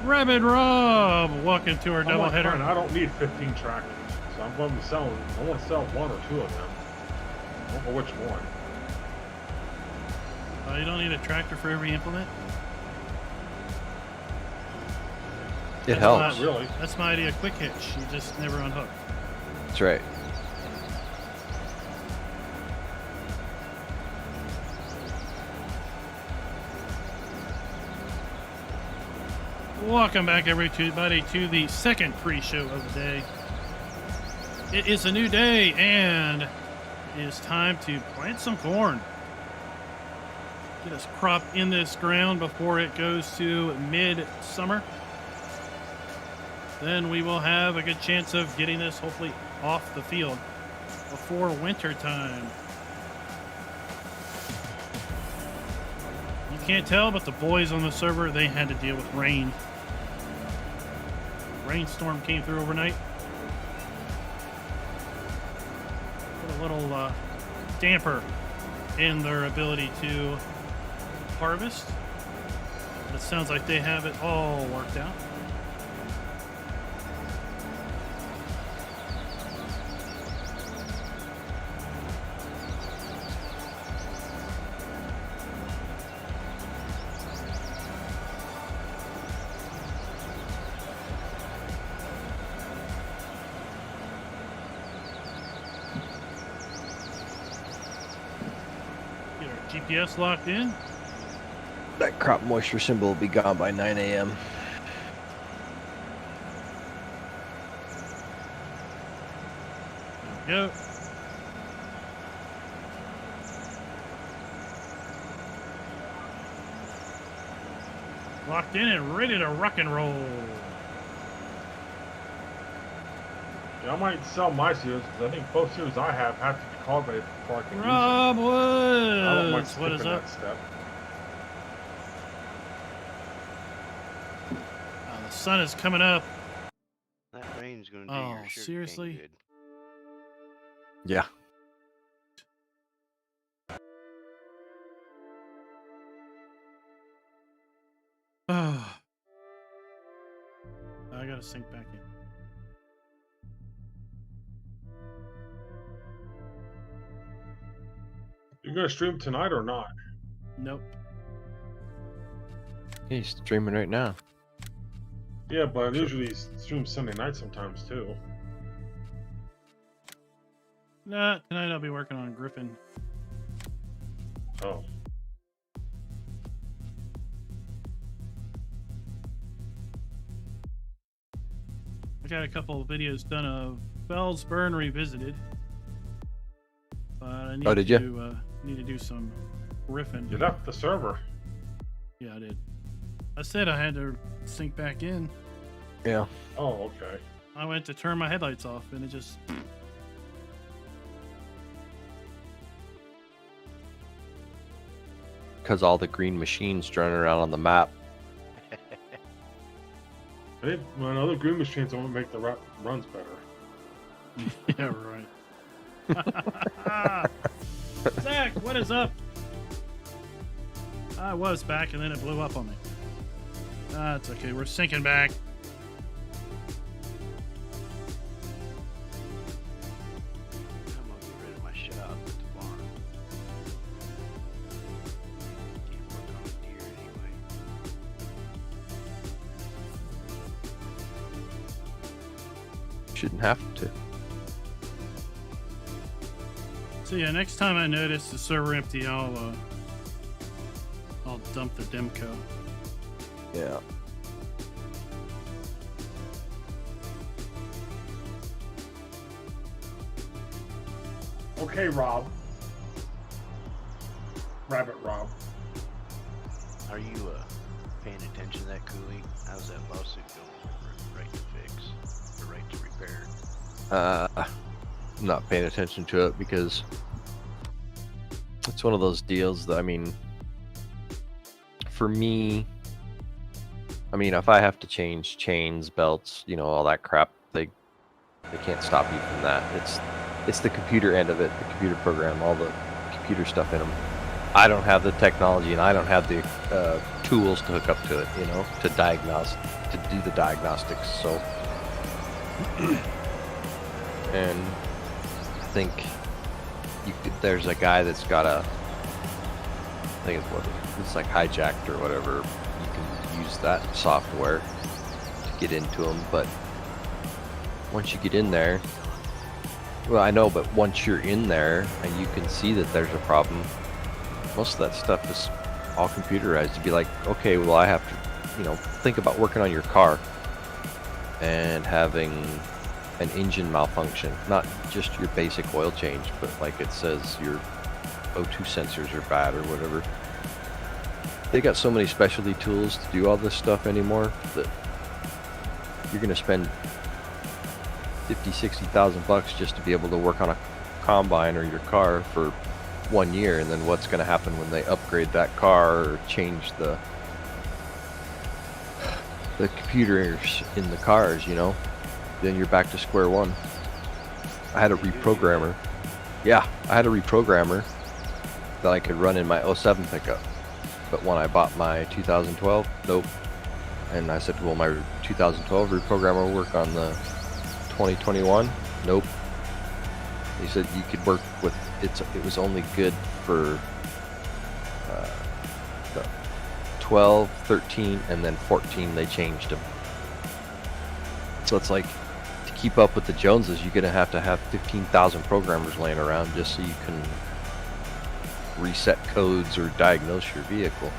Rabbit Rob, welcome to our doubleheader. I don't need 15 tractors, so I'm going to be selling. I want to sell one or two of them. I don't know which one. You don't need a tractor for every implement? It helps. Not really. That's my idea. Quick hitch. You just never unhook. That's right. Welcome back, everybody, to the second pre-show of the day. It is a new day, and it is time to plant some corn. Get us crop in this ground before it goes to mid-summer. Then we will have a good chance of getting this hopefully off the field before winter time. You can't tell, but the boys on the server, they had to deal with rain. Rainstorm came through overnight. Put a little damper in their ability to harvest. It sounds like they have it all worked out. GPS locked in. That crop moisture symbol will be gone by 9 a.m. There we go. Locked in and ready to rock and roll. Yeah, I might sell my series because I think both series I have to be cultivated before I can use them. Rob I don't mind Woods, what is skipping up? that step. The sun is coming up. That rain's gonna do Oh, your sugar seriously? cane good. Yeah. I gotta sink back in. You gonna stream tonight or not? Nope. He's streaming right now. Yeah, but I usually stream Sunday night sometimes too. Nah, tonight I'll be working on Griffin. Oh. I got a couple of videos done of Fellsburn Revisited. But I need did ya? to need to do some Griffin. You left the server. Yeah, I did. I said I had to sink back in. Yeah. Oh, okay. I went to turn my headlights off and it just... Because all the green machines running around on the map. I think when other green machines won't make the runs better. Yeah, right. Zach, what is up? I was back and then it blew up on me. That's okay. We're sinking back. I'm gonna get rid of my shop at the barn. Can't work on deer anyway. Shouldn't have to. So yeah, next time I notice the server empty, I'll dump the Demco. Yeah. Okay, Rob. Rabbit Rob. Are you paying attention to that, Cooley? How's that lawsuit going for right to fix, or right to repair? I'm not paying attention to it because it's one of those deals that, I mean, for me, I mean, if I have to change chains, belts, you know, all that crap, they can't stop you from that. It's the computer end of it, the computer program, all the computer stuff in them. I don't have the technology and I don't have the tools to hook up to it, you know, to to do the diagnostics. So, and I think there's a guy that's got a, I think it's like hijacked or whatever. You can use that software to get into them, but once you get in there, well, I know, but once you're in there and you can see that there's a problem, most of that stuff is all computerized. To be like, okay, well, I have to, think about working on your car and having an engine malfunction, not just your basic oil change, but like it says your O2 sensors are bad or whatever. They got so many specialty tools to do all this stuff anymore that you're going to spend 50,000-60,000 bucks just to be able to work on a combine or your car for 1 year, and then what's going to happen when they upgrade that car or change the computers in the cars, then you're back to square one. I had a reprogrammer. Yeah, I had a reprogrammer that I could run in my 07 pickup, but when I bought my 2012, nope. And I said, well, my 2012 reprogrammer will work on the 2021? Nope. He said you could work with it was only good for the 12, 13, and then 14 they changed them. So it's like, to keep up with the Joneses, you're gonna have to have 15,000 programmers laying around just so you can reset codes or diagnose your vehicle.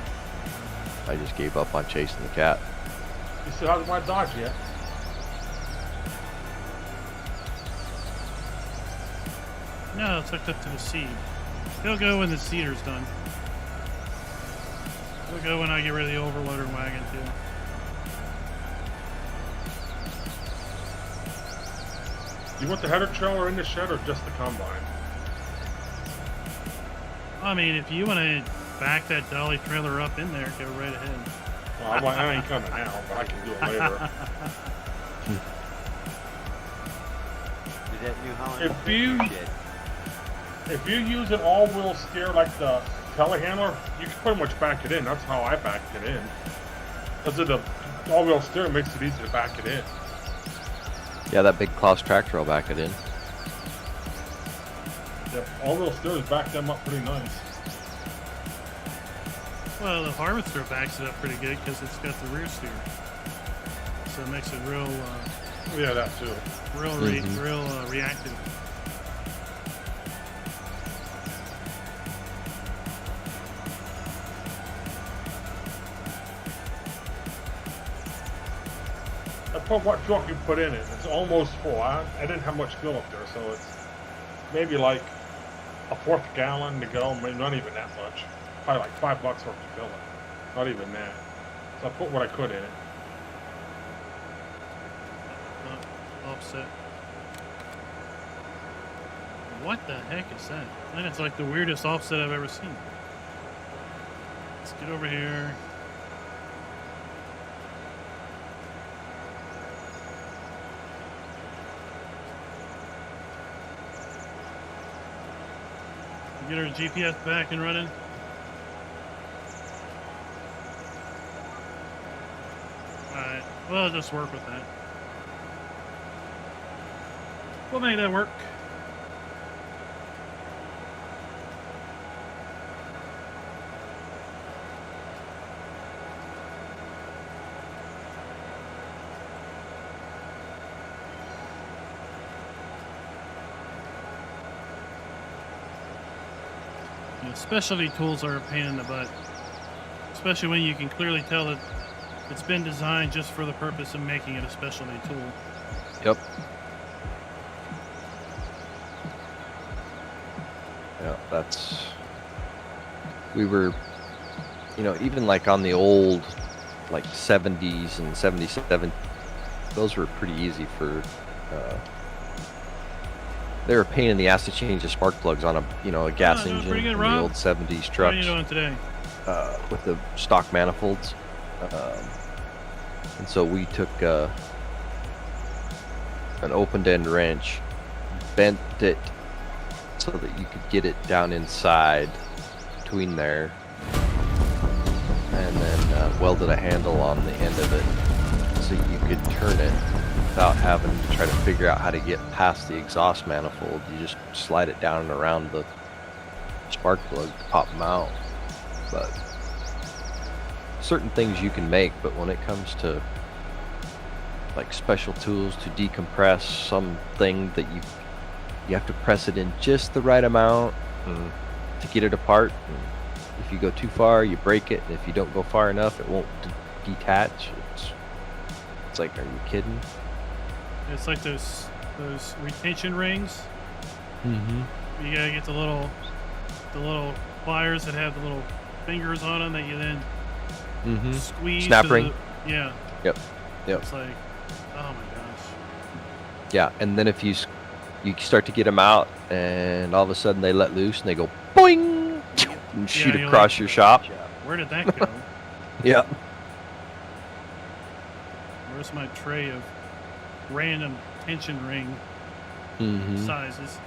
I just gave up on chasing the cat. You still haven't my Dodge yet? No, it's hooked up to the seed. He'll go when the seeder's done. He'll go when I get rid of the overloader wagon, too. You want the header trailer in the shed or just the combine? I mean, if you want to back that dolly trailer up in there, go right ahead. Well, I ain't coming now, but I can do it later. Did that New Holland If you- shit? If you use an all-wheel steer like the telehandler, you can pretty much back it in. That's how I backed it in. Because of the all-wheel steer makes it easy to back it in. Yeah, that big Klaus tractor will back it in. The all-wheel steers back them up pretty nice. Well, the harvester backs it up pretty good because it's got the rear steer. So it makes it real, Yeah, that too. reactive. What truck you put in it, it's almost full. I didn't have much fuel up there, so it's maybe like a fourth gallon to go, maybe not even that much. Probably like $5 worth to fill it. Not even that. So I put what I could in it. Offset. What the heck is that? That is like the weirdest offset I've ever seen. Let's get over here. Get our GPS back and running. Alright, well, I'll just work with that. We'll make that work. Specialty tools are a pain in the butt, especially when you can clearly tell that it's been designed just for the purpose of making it a specialty tool. Yep. Yeah, we were, even like on the old, like 70s and 77, those were pretty easy for, they were a pain in the ass to change the spark plugs on a gas engine good, in Rob. the old 70s trucks. What are you doing today? With the stock manifolds. And so we took an opened end wrench, bent it so that you could get it down inside between there, and then welded a handle on the end of it so you could turn it without having to try to figure out how to get past the exhaust manifold. You just slide it down and around the spark plug to pop them out. But certain things you can make, but when it comes to like special tools to decompress something that you have to press it in just the right amount to get it apart. And if you go too far, you break it, and if you don't go far enough, it won't detach. It's like, are you kidding? It's like those retention rings. Mm-hmm. You gotta get the little pliers that have the little fingers on them that you then squeeze. Snap to ring. Yeah. Yep. It's like, oh my gosh. Yeah, and then if you start to get them out, and all of a sudden they let loose and they go boing and shoot you're across like, your shop. Where did that go? Yeah. Where's my tray of random tension ring sizes?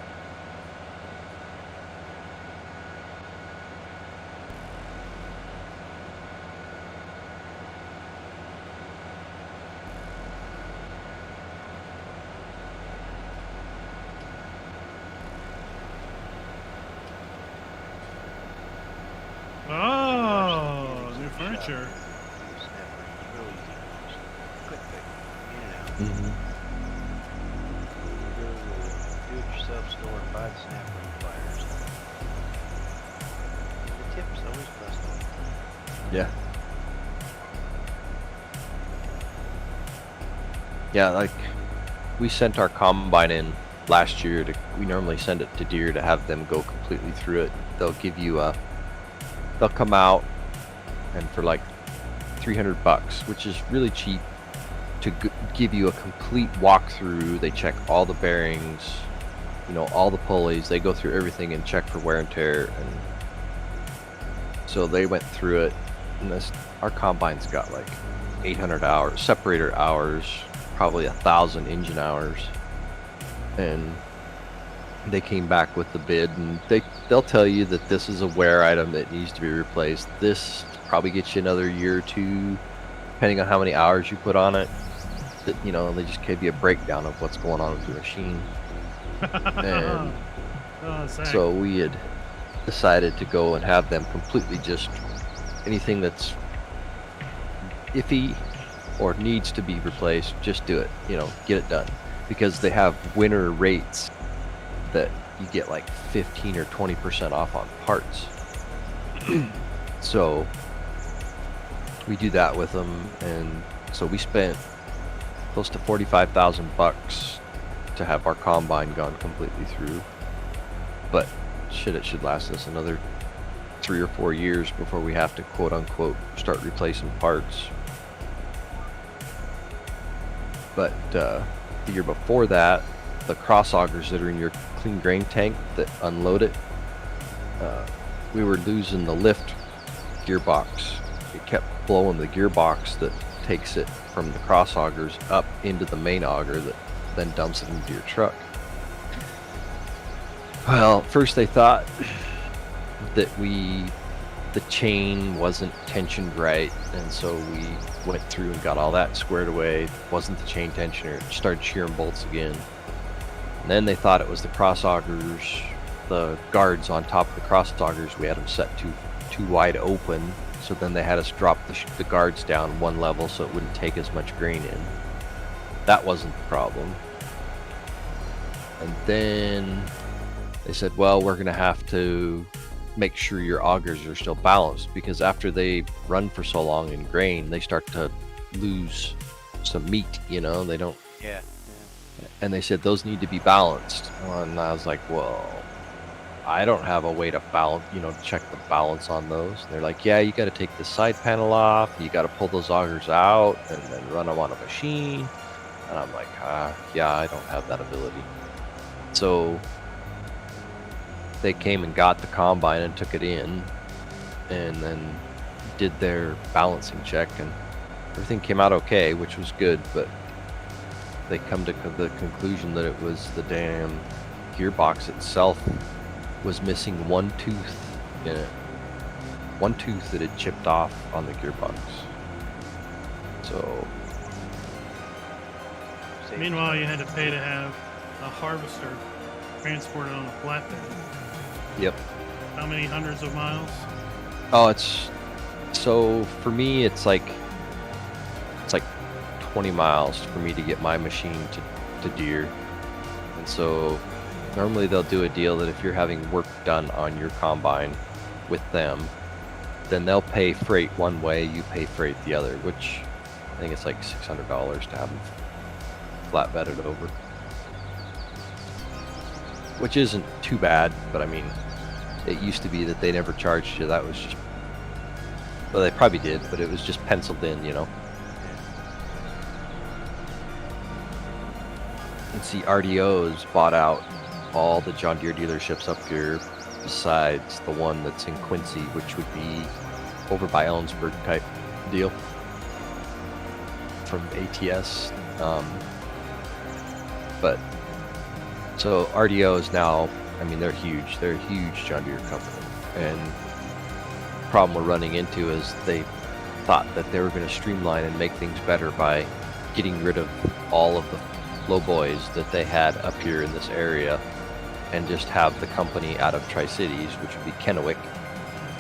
Oh, new furniture. Do-it-yourself store and buy the snap ring pliers. The tips always bust on. Yeah. Yeah, like we sent our combine in last year we normally send it to Deere to have them go completely through it. They'll give you they'll come out and for like $300, which is really cheap, to give you a complete walkthrough. They check all the bearings, all the pulleys. They go through everything and check for wear and tear. And so they went through it. And our combine's got like 800 hours, separator hours, probably 1,000 engine hours. And they came back with the bid, and they'll tell you that this is a wear item that needs to be replaced. This probably gets you another year or two, depending on how many hours you put on it. That they just give you a breakdown of what's going on with your machine. And so we had decided to go and have them completely just anything that's iffy or needs to be replaced, just do it. Get it done, because they have winter rates that you get like 15 or 20% off on parts. So we do that with them, and so we spent close to $45,000 to have our combine gone completely through. But it should last us another 3 or 4 years before we have to quote unquote start replacing parts. But the year before that, the cross augers that are in your clean grain tank that unload it, we were losing the lift gearbox. It kept blowing the gearbox that takes it from the cross augers up into the main auger that then dumps it into your truck. Well, first they thought that the chain wasn't tensioned right, and so we went through and got all that squared away. It wasn't the chain tensioner. Started shearing bolts again. And then they thought it was the cross augers, the guards on top of the cross augers. We had them set too wide open, so then they had us drop the guards down one level so it wouldn't take as much grain in. That wasn't the problem. And then they said, well, we're going to have to make sure your augers are still balanced, because after they run for so long in grain, they start to lose some meat, they don't. Yeah. And they said those need to be balanced. And I was like, well, I don't have a way to balance, check the balance on those. And they're like, yeah, you got to take the side panel off. You got to pull those augers out and then run them on a machine. And I'm like, yeah, I don't have that ability. So they came and got the combine and took it in and then did their balancing check, and everything came out okay, which was good. But they come to the conclusion that it was the damn gearbox itself was missing one tooth in it. One tooth that had chipped off on the gearbox. So Save Meanwhile, you yourself. had to pay to have a harvester transported on a flatbed. Yep. How many hundreds of miles? Oh, it's so for me, it's like 20 miles for me to get my machine to Deere, and so normally they'll do a deal that if you're having work done on your combine with them, then they'll pay freight one way, you pay freight the other, which I think it's like $600 to have them flatbedded over, which isn't too bad, but I mean, it used to be that they never charged you. That was just, well, they probably did, but it was just penciled in, you know. And see, RDO's bought out all the John Deere dealerships up here, besides the one that's in Quincy, which would be over by Ellensburg type deal from ATS. But so RDO is now, I mean, they're huge. They're a huge John Deere company, and the problem we're running into is they thought that they were going to streamline and make things better by getting rid of all of the low boys that they had up here in this area, and just have the company out of Tri-Cities, which would be Kennewick,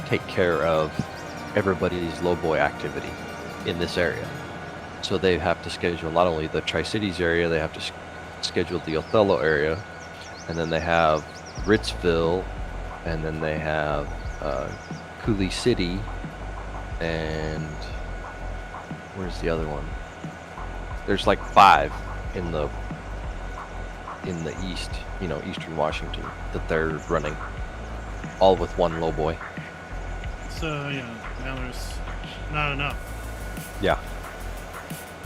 take care of everybody's low boy activity in this area. So they have to schedule not only the Tri-Cities area, they have to schedule the Othello area, and then they have Ritzville, and then they have Coulee City, and where's the other one? There's like 5 in the east, you know, eastern Washington, that they're running, all with one low boy. So, yeah, now there's not enough. Yeah.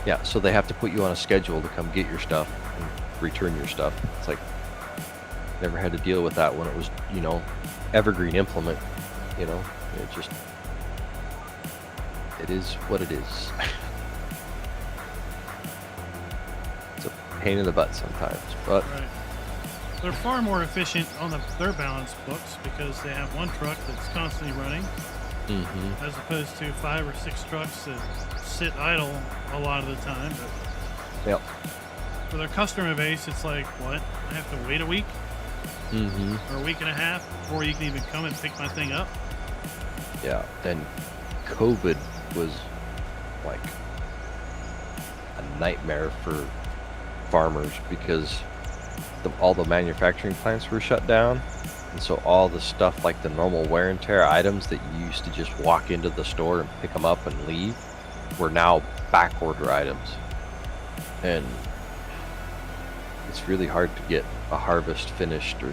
Yeah, so they have to put you on a schedule to come get your stuff and return your stuff. It's like, never had to deal with that when it was, you know, evergreen implement, you know. It just, it is what it is. It's a pain in the butt sometimes, but Right. They're far more efficient on their balance books because they have one truck that's constantly running, mm-hmm. as opposed to 5 or 6 trucks that sit idle a lot of the time. But Yep. for their customer base, it's like, what? I have to wait a week Mm-hmm. or a week and a half before you can even come and pick my thing up? Yeah, and COVID was like a nightmare for farmers because all the manufacturing plants were shut down, and so all the stuff like the normal wear and tear items that you used to just walk into the store and pick them up and leave were now back order items, and it's really hard to get a harvest finished or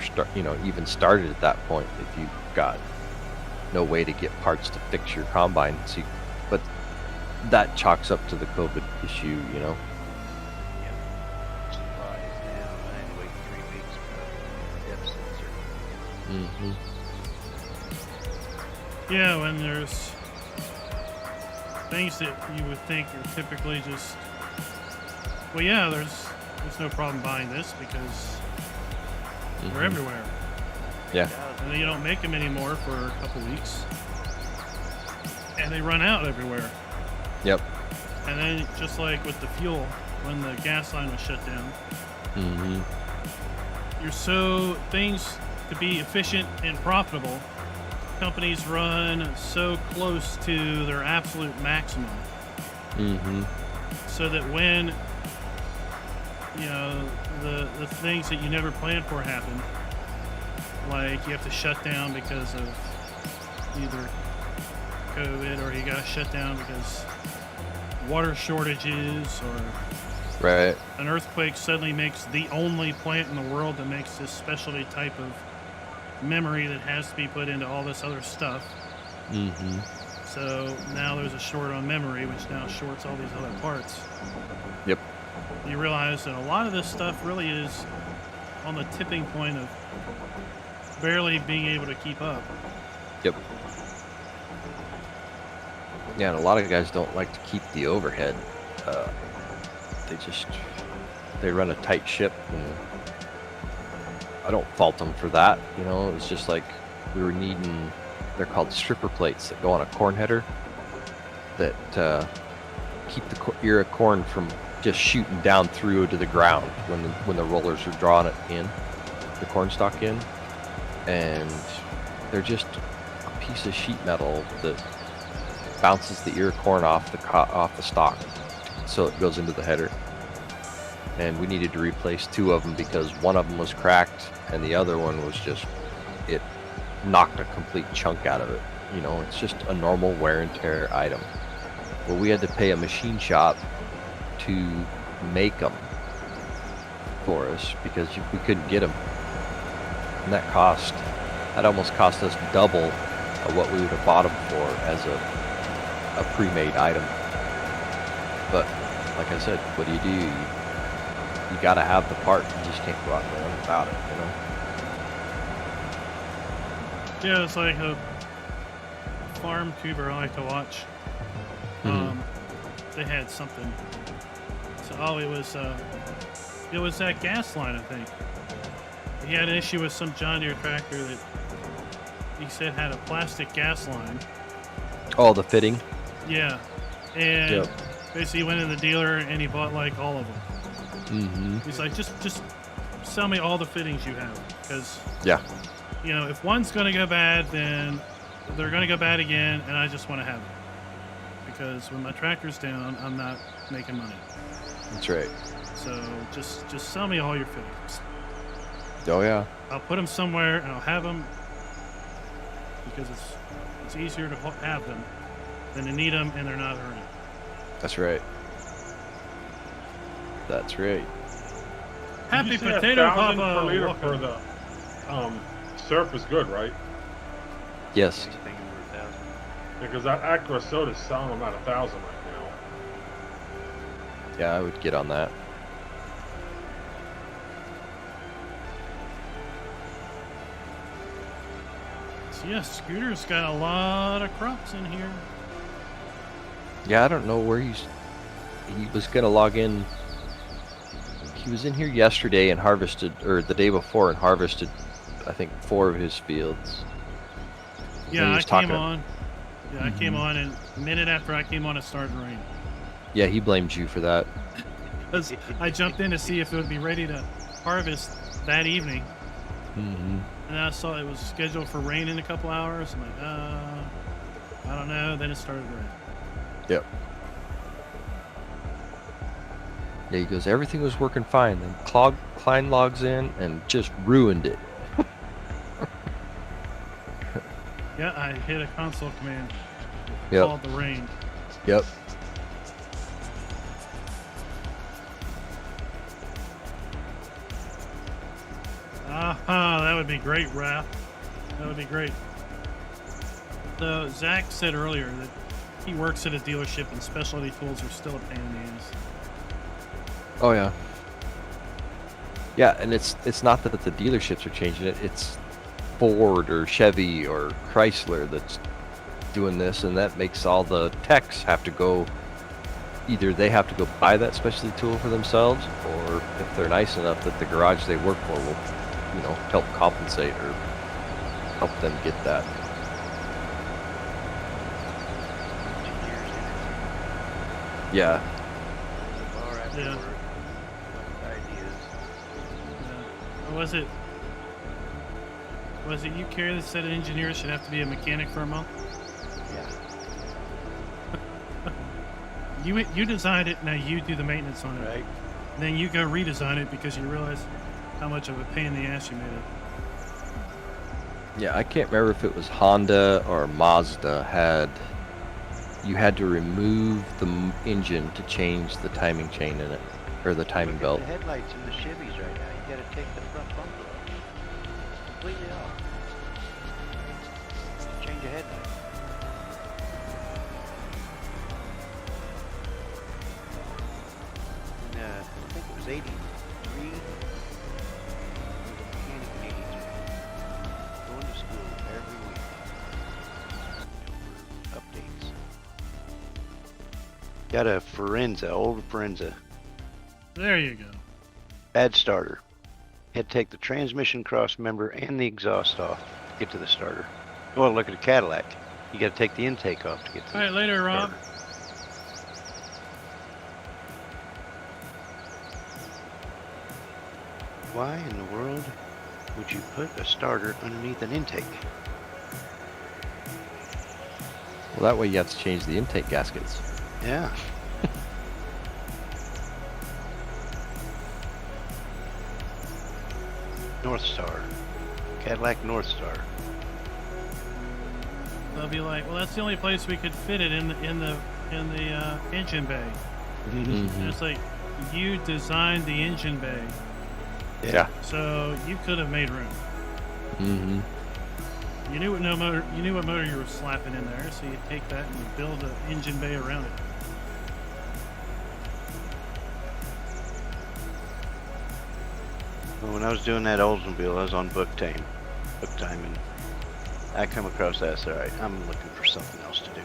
even started at that point if you've got no way to get parts to fix your combine. See, but that chalks up to the COVID issue, you know. Yep. Supply is down. I had to wait 3 weeks for the depth sensor. Mm-hmm. Yeah, when there's things that you would think are typically just, well, yeah, there's no problem buying this because they're everywhere. Yeah. And then you don't make them anymore for a couple weeks, and they run out everywhere. Yep. And then just like with the fuel, when the gas line was shut down, things to be efficient and profitable, companies run so close to their absolute maximum, so that when the things that you never planned for happen, like you have to shut down because of either COVID, or you got to shut down because water shortages, or Right. an earthquake suddenly makes the only plant in the world that makes this specialty type of memory that has to be put into all this other stuff. So now there's a short on memory, which now shorts all these other parts. Yep. You realize that a lot of this stuff really is on the tipping point of barely being able to keep up. Yep. Yeah, and a lot of guys don't like to keep the overhead. They run a tight ship, and I don't fault them for that. You know, it was just like we were needing, they're called stripper plates that go on a corn header that keep the ear of corn from just shooting down through to the ground when the rollers are drawing it in, the corn stalk in, and they're just a piece of sheet metal that bounces the ear of corn off the stalk, so it goes into the header. And we needed to replace 2 of them because one of them was cracked and the other one was just, it knocked a complete chunk out of it. You know, it's just a normal wear and tear item. Well, we had to pay a machine shop to make them for us because we couldn't get them. And that almost cost us double of what we would have bought them for as a pre-made item. But like I said, what do? You gotta have the part. You just can't go out and run without it, you know? Yeah, it's like a farm tuber I like to watch. They had something. So, it was that gas line, I think. He had an issue with some John Deere tractor that he said had a plastic gas line. Oh, the fitting? Yeah. And Yep. basically he went to the dealer and he bought like all of them. He's like, just sell me all the fittings you have, because Yeah. you know, if one's gonna go bad, then they're gonna go bad again, and I just want to have it because when my tractor's down, I'm not making money. That's right. So just sell me all your fittings. Oh yeah. I'll put them somewhere and I'll have them because it's easier to have them than to need them and they're not earning. That's right. That's right. Happy Did you say potato 1,000 papa. per liter Welcome. for the surf is good, right? Yes. Anything over 1,000. Because that Acura Soda's selling them at 1,000 right now. Yeah, I would get on that. So yeah, Scooter's got a lot of crops in here. Yeah, I don't know where he was gonna log in. He was in here yesterday and harvested, or the day before and harvested, I think 4 of his fields. Yeah, he I was came talking- on. Yeah, I came on, and a minute after I came on, it started raining. Yeah, he blamed you for that. 'Cause I jumped in to see if it would be ready to harvest that evening, and then I saw it was scheduled for rain in a couple hours. I'm like, I don't know. Then it started raining. Yep. Yeah, he goes, everything was working fine. Then Klein logs in and just ruined it. Yeah, I hit a console command. Yep. Called the rain. Yep. That would be great, Raph. That would be great. So Zach said earlier that he works at a dealership and specialty tools are still a pain in the ass. Oh yeah. Yeah, and it's not that the dealerships are changing it. It's Ford or Chevy or Chrysler that's doing this, and that makes all the techs have to go. Either they have to go buy that specialty tool for themselves, or if they're nice enough that the garage they work for will, you know, help compensate or help them get that. Engineers in it. Yeah. The bar after Yeah. work. Ideas. Or was it you, Carrie, that said an engineer should have to be a mechanic for a month? Yeah. You designed it, now you do the maintenance on it. Right. Then you go redesign it because you realize how much of a pain in the ass you made it. Yeah, I can't remember if it was Honda or Mazda you had to remove the engine to change the timing chain in it, or the timing Look belt. at the headlights in the Chevys right now. You gotta take the front bumper off. Completely off. Change a headlight. And, I think it was 83. Mechanic in 83. Going to school every week. For updates. Got a Forenza, old Forenza. There you go. Bad starter. Had to take the transmission cross member and the exhaust off to get to the starter. Well, look at a Cadillac. You got to take the intake off to get to All right, later, Rob. starter. Why in the world would you put a starter underneath an intake? Well, that way you have to change the intake gaskets. Yeah. North Star. Cadillac North Star. They'll be like, well, that's the only place we could fit it in the engine bay. Mhm. It's like you designed the engine bay, Yeah. so you could have made room. Mm-hmm. You knew what motor you were slapping in there, so you take that and you build an engine bay around it. Well, when I was doing that Oldsmobile, I was on book time, and I come across that. So, all right, I'm looking for something else to do.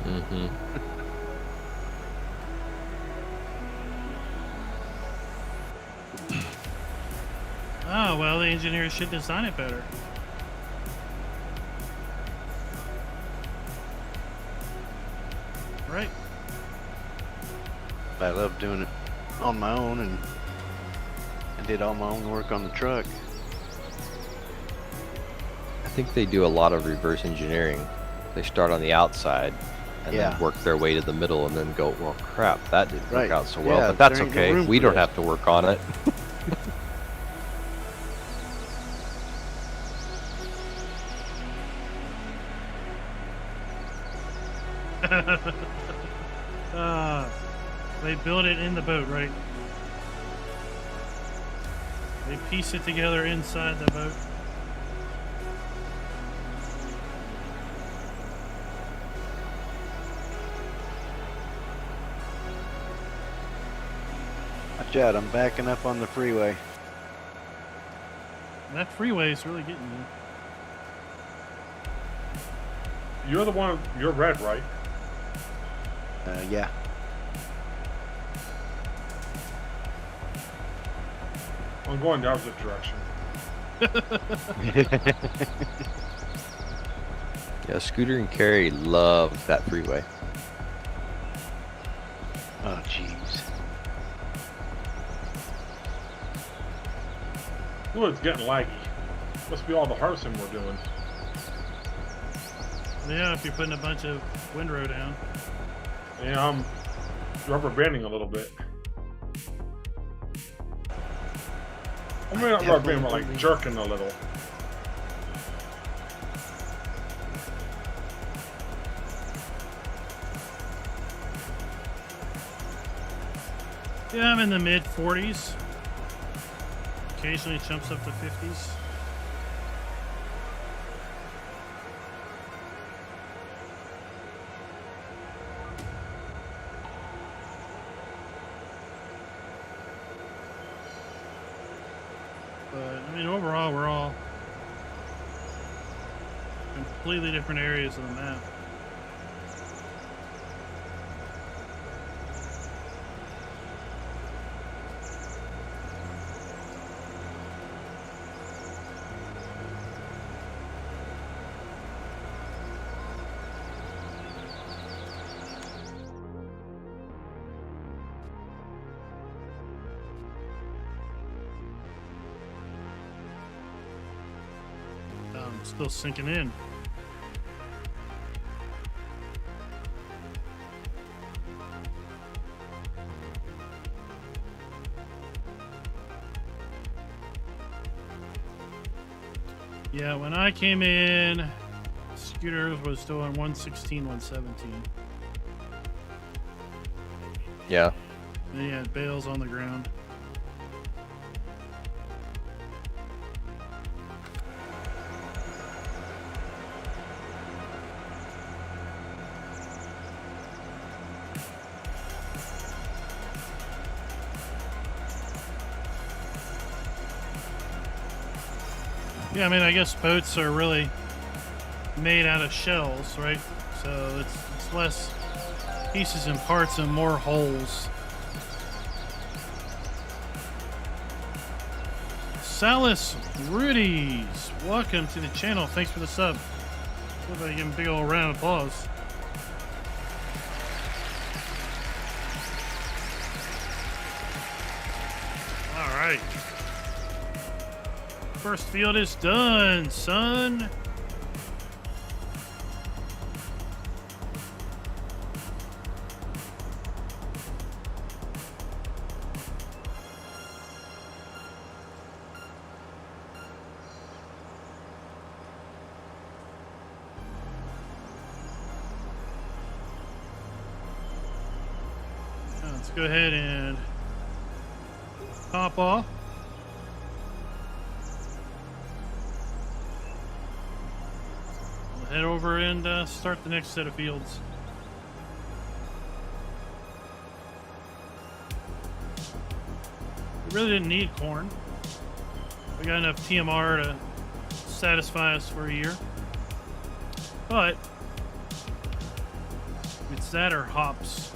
Mm-hmm. Oh, well, the engineers should design it better. Right. I love doing it on my own, and I did all my own work on the truck. I think they do a lot of reverse engineering. They start on the outside and Yeah. then work their way to the middle and then go, well, crap, that didn't Right. work out so well, Yeah, but that's there ain't no okay. room We for don't this. have to work on it. They build it in the boat, right? They piece it together inside the boat. Watch out, I'm backing up on the freeway. That freeway is really getting you. You're the one. You're red, right? Yeah. I'm going the opposite direction. Yeah, Scooter and Carrie love that freeway. Oh, jeez. Ooh, it's getting laggy. Must be all the harvesting we're doing. Yeah, if you're putting a bunch of windrow down. Yeah, I'm rubber banding a little bit. I mean, not rubber banding, but like jerking a little. Yeah, I'm in the mid 40s. Occasionally jumps up to 50s. But I mean, overall, we're all completely different areas of the map. Still sinking in. Yeah, when I came in, Scooter was still on 116, 117. Yeah. And he had bales on the ground. Yeah, I mean, I guess boats are really made out of shells, right? So it's less pieces and parts and more holes. Salis Rudy's, welcome to the channel. Thanks for the sub. Everybody give him a big old round of applause. All All right. First field is done, son. Let's go ahead and top off. We'll head over and start the next set of fields. We really didn't need corn. We got enough TMR to satisfy us for a year. But it's that or hops.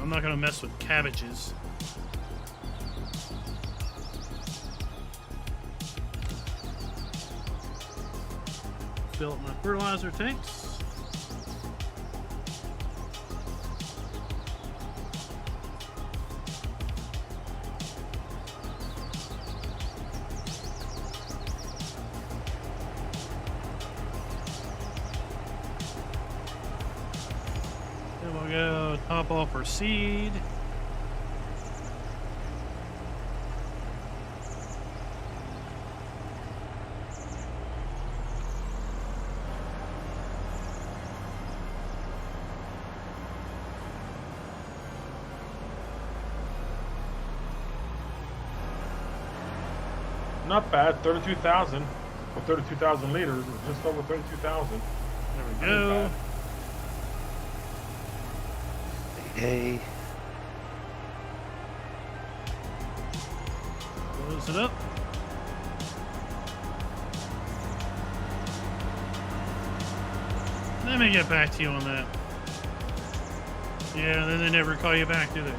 I'm not going to mess with cabbages. Fill up my fertilizer tanks. Then we'll go top off our seed. Not bad, 32,000 for 32,000 liters. It's just over 32,000. There we go. Hey, Close it up. Let me get back to you on that. Yeah, then they never call you back, do they?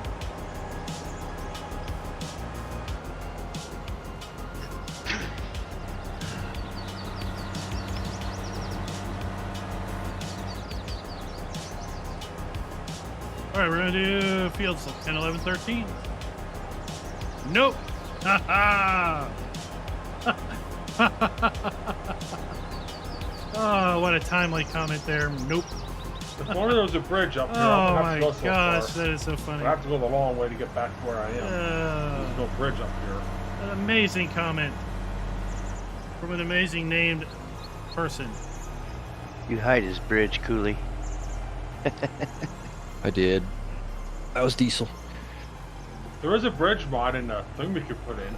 All right, we're gonna do fields 10, 11, 13. Nope. Ha Oh, what a timely comment there. Nope. If only there was a bridge up here, Oh I my wouldn't have to go so gosh, far. that is so funny. I have to go the long way to get back to where I am. There's no bridge up here. An amazing comment from an amazing named person. you hide his bridge, Cooley. I did. That was diesel. There is a bridge mod in the thing we could put in.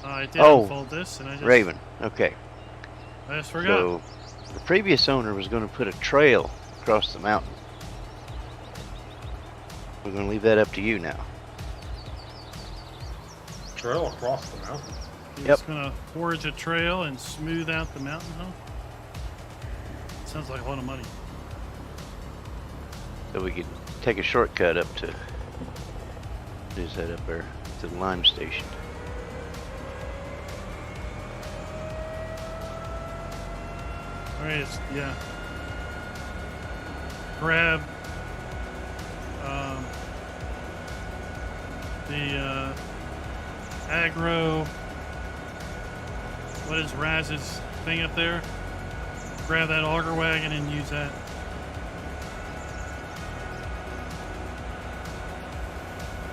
I did Oh, unfold this, and I just Raven. Okay. I just forgot. So the previous owner was going to put a trail across the mountain. We're going to leave that up to you now. Trail across the mountain. Just gonna forge a trail and smooth out the mountain, huh? Sounds like a lot of money. So we could take a shortcut up to, is that up there, to the lime station. Alright, yeah. Grab the agro. What is Raz's thing up there? Grab that auger wagon and use that.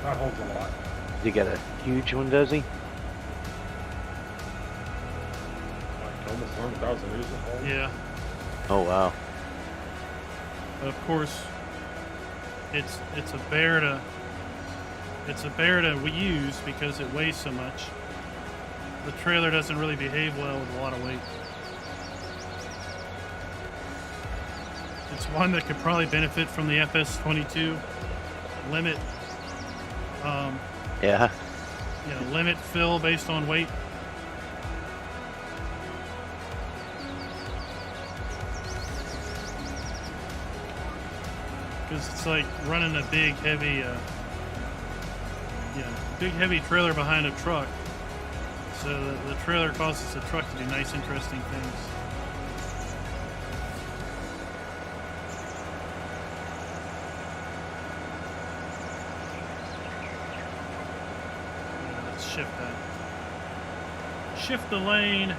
That holds a lot. He got a huge one, does he? Like almost 100,000 liters it holds. Yeah. Oh wow. But of course, it's a bear to use because it weighs so much. The trailer doesn't really behave well with a lot of weight. It's one that could probably benefit from the FS22 limit. Yeah. Limit fill based on weight. Because it's like running a big, heavy, big, heavy trailer behind a truck. So the trailer causes the truck to do nice, interesting things. shift that. Shift the lane.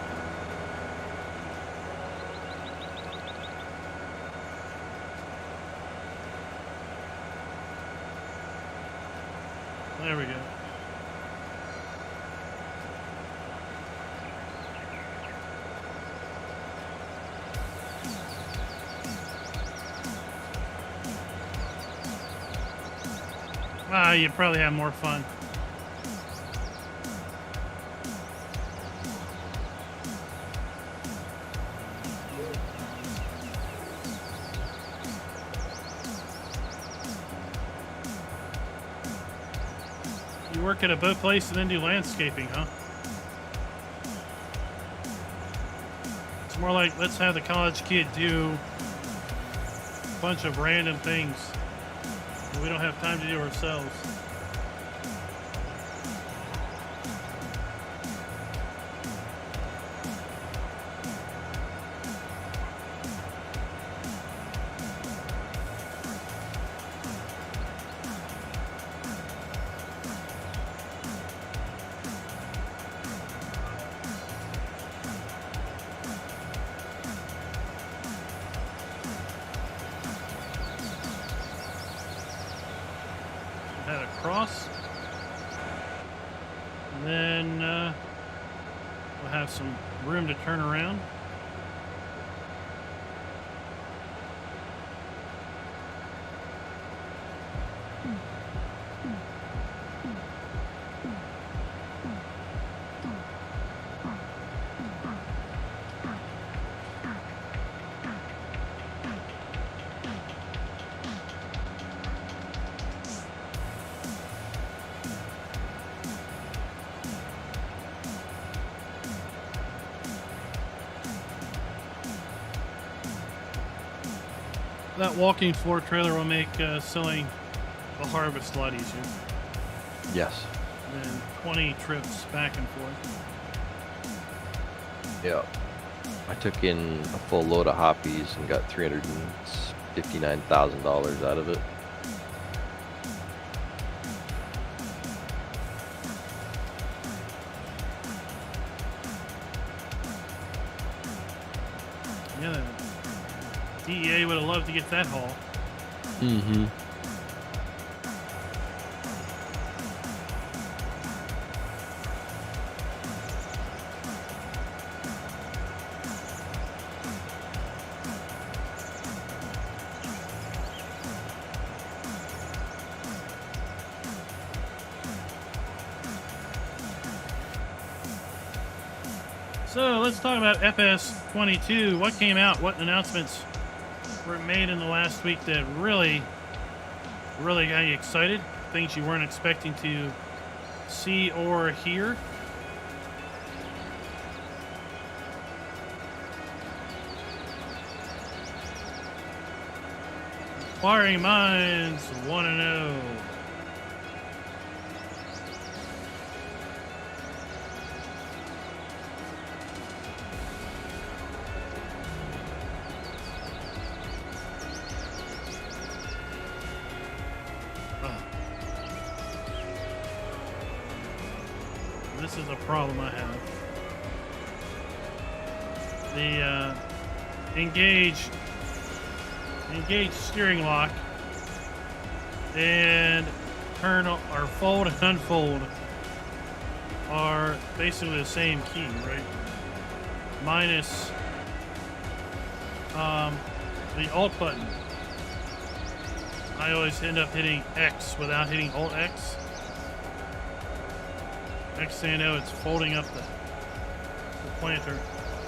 There we go. Ah, you probably have more fun. You work at a boat place and then do landscaping, huh? It's more like, let's have the college kid do a bunch of random things that we don't have time to do ourselves. Head across, and then we'll have some room to turn around. That walking floor trailer will make selling the harvest a lot easier Yes. than 20 trips back and forth. Yeah. I took in a full load of hoppies and got $359,000 out of it. Yeah, the DEA would have loved to get that haul. Mm-hmm. So let's talk about FS22. What came out? What announcements were made in the last week that really got you excited? Things you weren't expecting to see or hear? Acquiring Minds 1-0. This is a problem I have. The engage steering lock and turn or fold and unfold are basically the same key, right? Minus the Alt button. I always end up hitting X without hitting Alt X. Next thing you know, it's folding up the planter.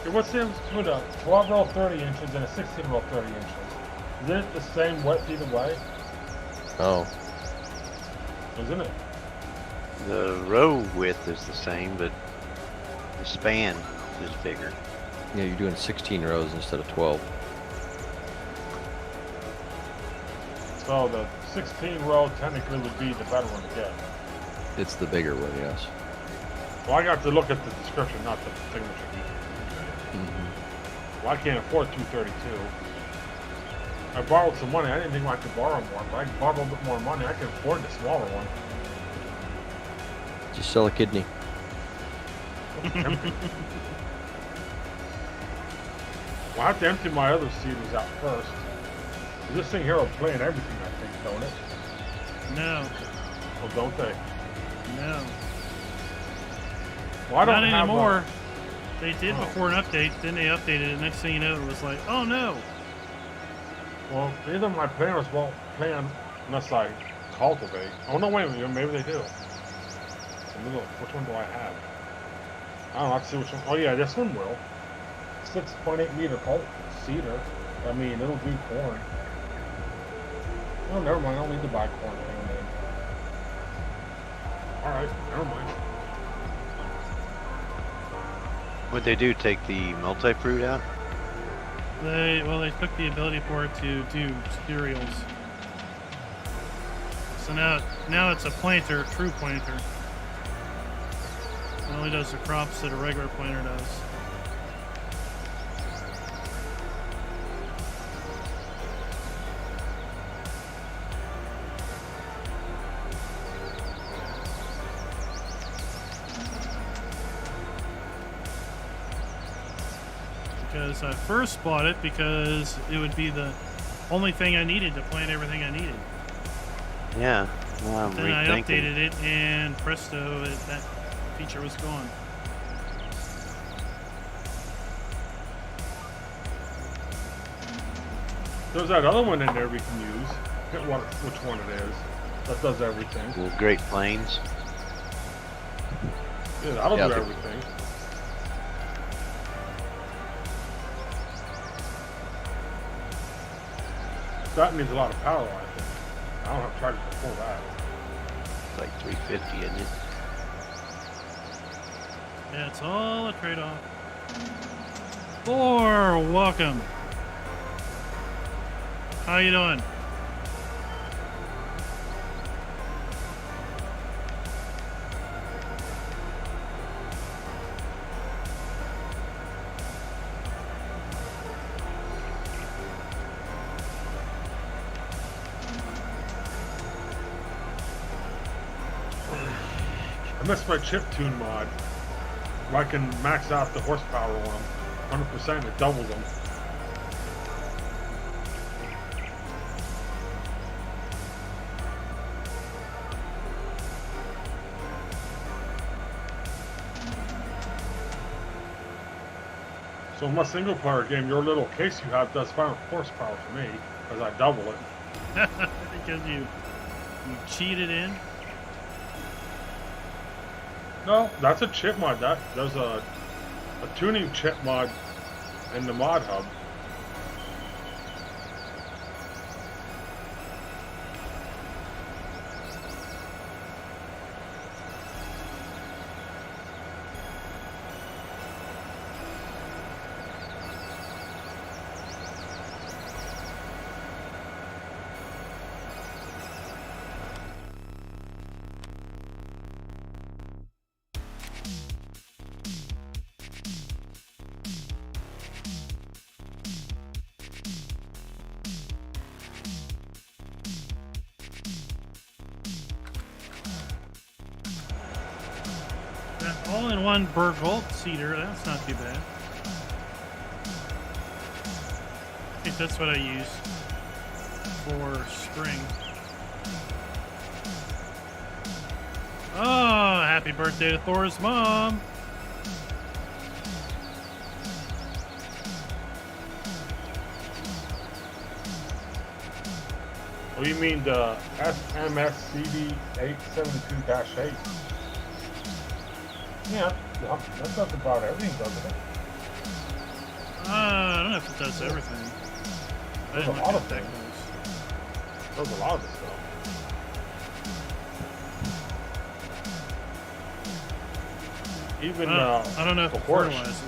Okay, what's the difference between a 12 roll 30 inches and a 16 roll 30 inches? Is it the same width either way? Oh. Isn't it? The row width is the same, but the span is bigger. Yeah, you're doing 16 rows instead of 12. So the 16 row technically would be the better one to get. It's the bigger one, yes. Well, I got to look at the description, not the signature. Mm-hmm. Well, I can't afford 232. I borrowed some money. I didn't think I could borrow more, but I can borrow a little bit more money. I can afford the smaller one. Just sell a kidney. Empty. Well, I have to empty my other seeders out first. This thing here will play in everything, I think, don't it? No, Or don't they? no. Well, I don't Not have anymore. They did Oh. before an update, then they updated it. Next thing you know, it was like, oh no. Well, neither of my planners won't plan unless I cultivate. Oh, no, wait a minute. Maybe they do. Which one do I have? I don't know. Let's see which one. Oh, yeah, this one will. 6.8 meter cedar. I mean, it'll do corn. Oh, never mind. I don't need to buy corn anymore. Alright, never mind. What'd they do? Take the multi-fruit out? They took the ability for it to do cereals. So now it's a planter, true planter. It only does the crops that a regular planter does. Because I first bought it because it would be the only thing I needed to plant everything I needed. Yeah. Well, I'm Then I rethinking. updated it, and presto, that feature was gone. There's that other one in there we can use. Get which one it is. That does everything. Well, Great Plains. Yeah, that'll Yeah, do the- everything. That needs a lot of power, I think. I don't have charges before that. It's like 350, isn't it? Yeah, it's all a trade-off. Thor, welcome. How you doing? I missed my chip tune mod. Where I can max out the horsepower on them. 100%, it doubles them. So in my single player game, your little case you have does 5 horsepower for me, because I double it. Because you cheated in. No, that's a chip mod. There's a tuning chip mod in the mod hub. That all-in-one Bergolt cedar, that's not too bad. I think that's what I use for spring. Oh, happy birthday to Thor's mom. Oh, you mean the SMSCD872-8? Yeah, that does about everything, doesn't it? I don't know if it does everything. I There's didn't a look lot at of that things. close. Does a lot of this stuff. Even I don't know if the it horse. fertilizes.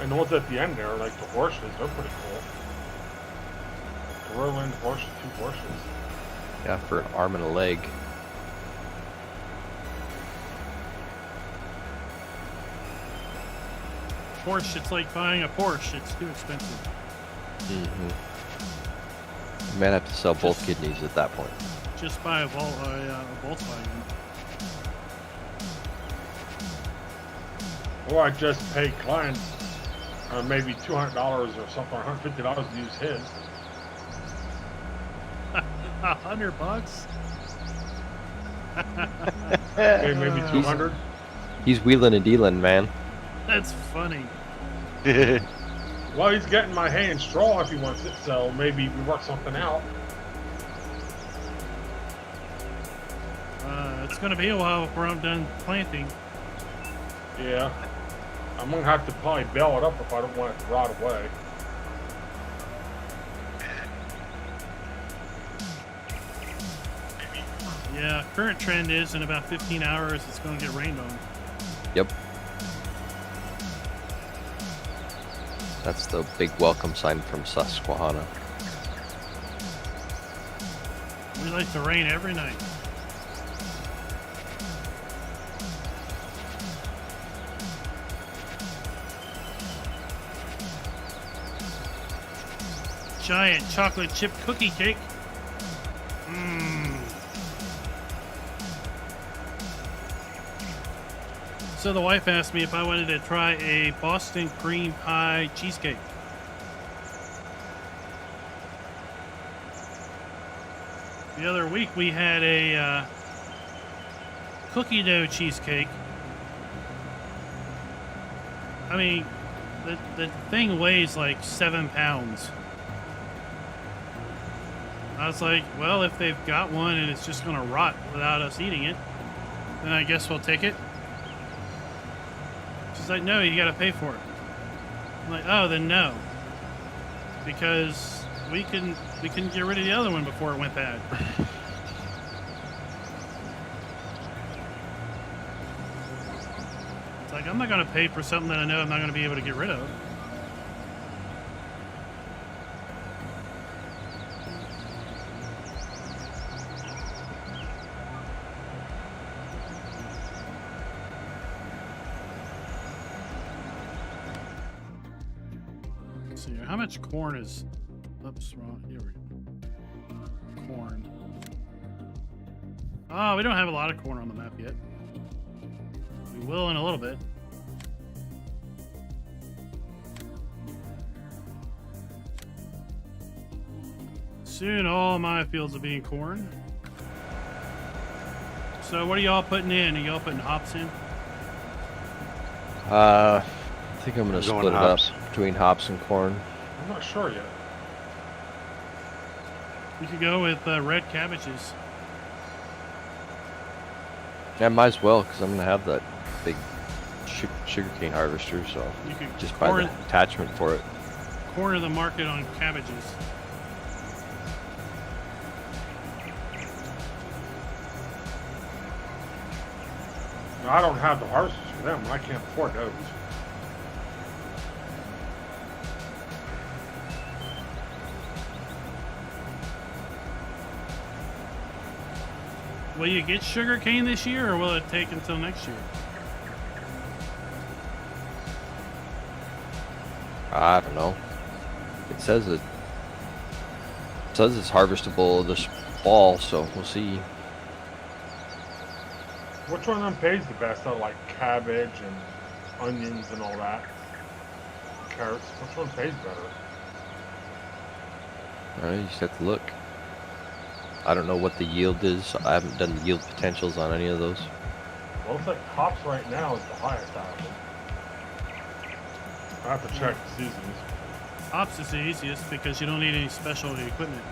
And the ones at the end there, like the horses, they're pretty cool. Gorilla and horse, 2 horses. Yeah, for an arm and a leg. Porsche, it's like buying a Porsche. It's too expensive. Mm-hmm. You might have to sell both kidneys at that point. Just buy a Volkswagen. Or I just pay clients maybe $200 or something, or $150 to use his. $100? Okay, maybe 200. He's wheeling and dealing, man. That's funny. Well, he's getting my hay and straw if he wants it, so maybe we work something out. It's gonna be a while before I'm done planting. Yeah. I'm gonna have to probably bale it up if I don't want it to rot away. Yeah, current trend is in about 15 hours it's gonna get rained on. Yep. That's the big welcome sign from Susquehanna. We like to rain every night. Giant chocolate chip cookie cake. Mmm. So the wife asked me if I wanted to try a Boston cream pie cheesecake. The other week we had a cookie dough cheesecake. I mean, the thing weighs like 7 pounds. I was like, well, if they've got one and it's just going to rot without us eating it, then I guess we'll take it. She's like, no, you got to pay for it. I'm like, oh, then no. Because we couldn't get rid of the other one before it went bad. It's like, I'm not going to pay for something that I know I'm not going to be able to get rid of. Let's see here. How much corn is... Oops, wrong. Here we go. Corn. Oh, we don't have a lot of corn on the map yet. We will in a little bit. Soon all my fields will be in corn. So what are y'all putting in? Are y'all putting hops in? I think I'm gonna I'm going split it hops. up between hops and corn. I'm not sure yet. We could go with red cabbages. Yeah, might as well, because I'm gonna have that big sugarcane harvester, so You could just buy the attachment for it. corner the market on cabbages. No, I don't have the harvesters for them. I can't afford those. Will you get sugar cane this year, or will it take until next year? I don't know. It says it's harvestable this fall, so we'll see. Which one of them pays the best out of like cabbage and onions and all that? Carrots. Which one pays better? Alright, you just have to look. I don't know what the yield is. I haven't done the yield potentials on any of those. Well, looks like hops right now is the highest out of them. I have to check the seasons. Hops is the easiest because you don't need any specialty equipment.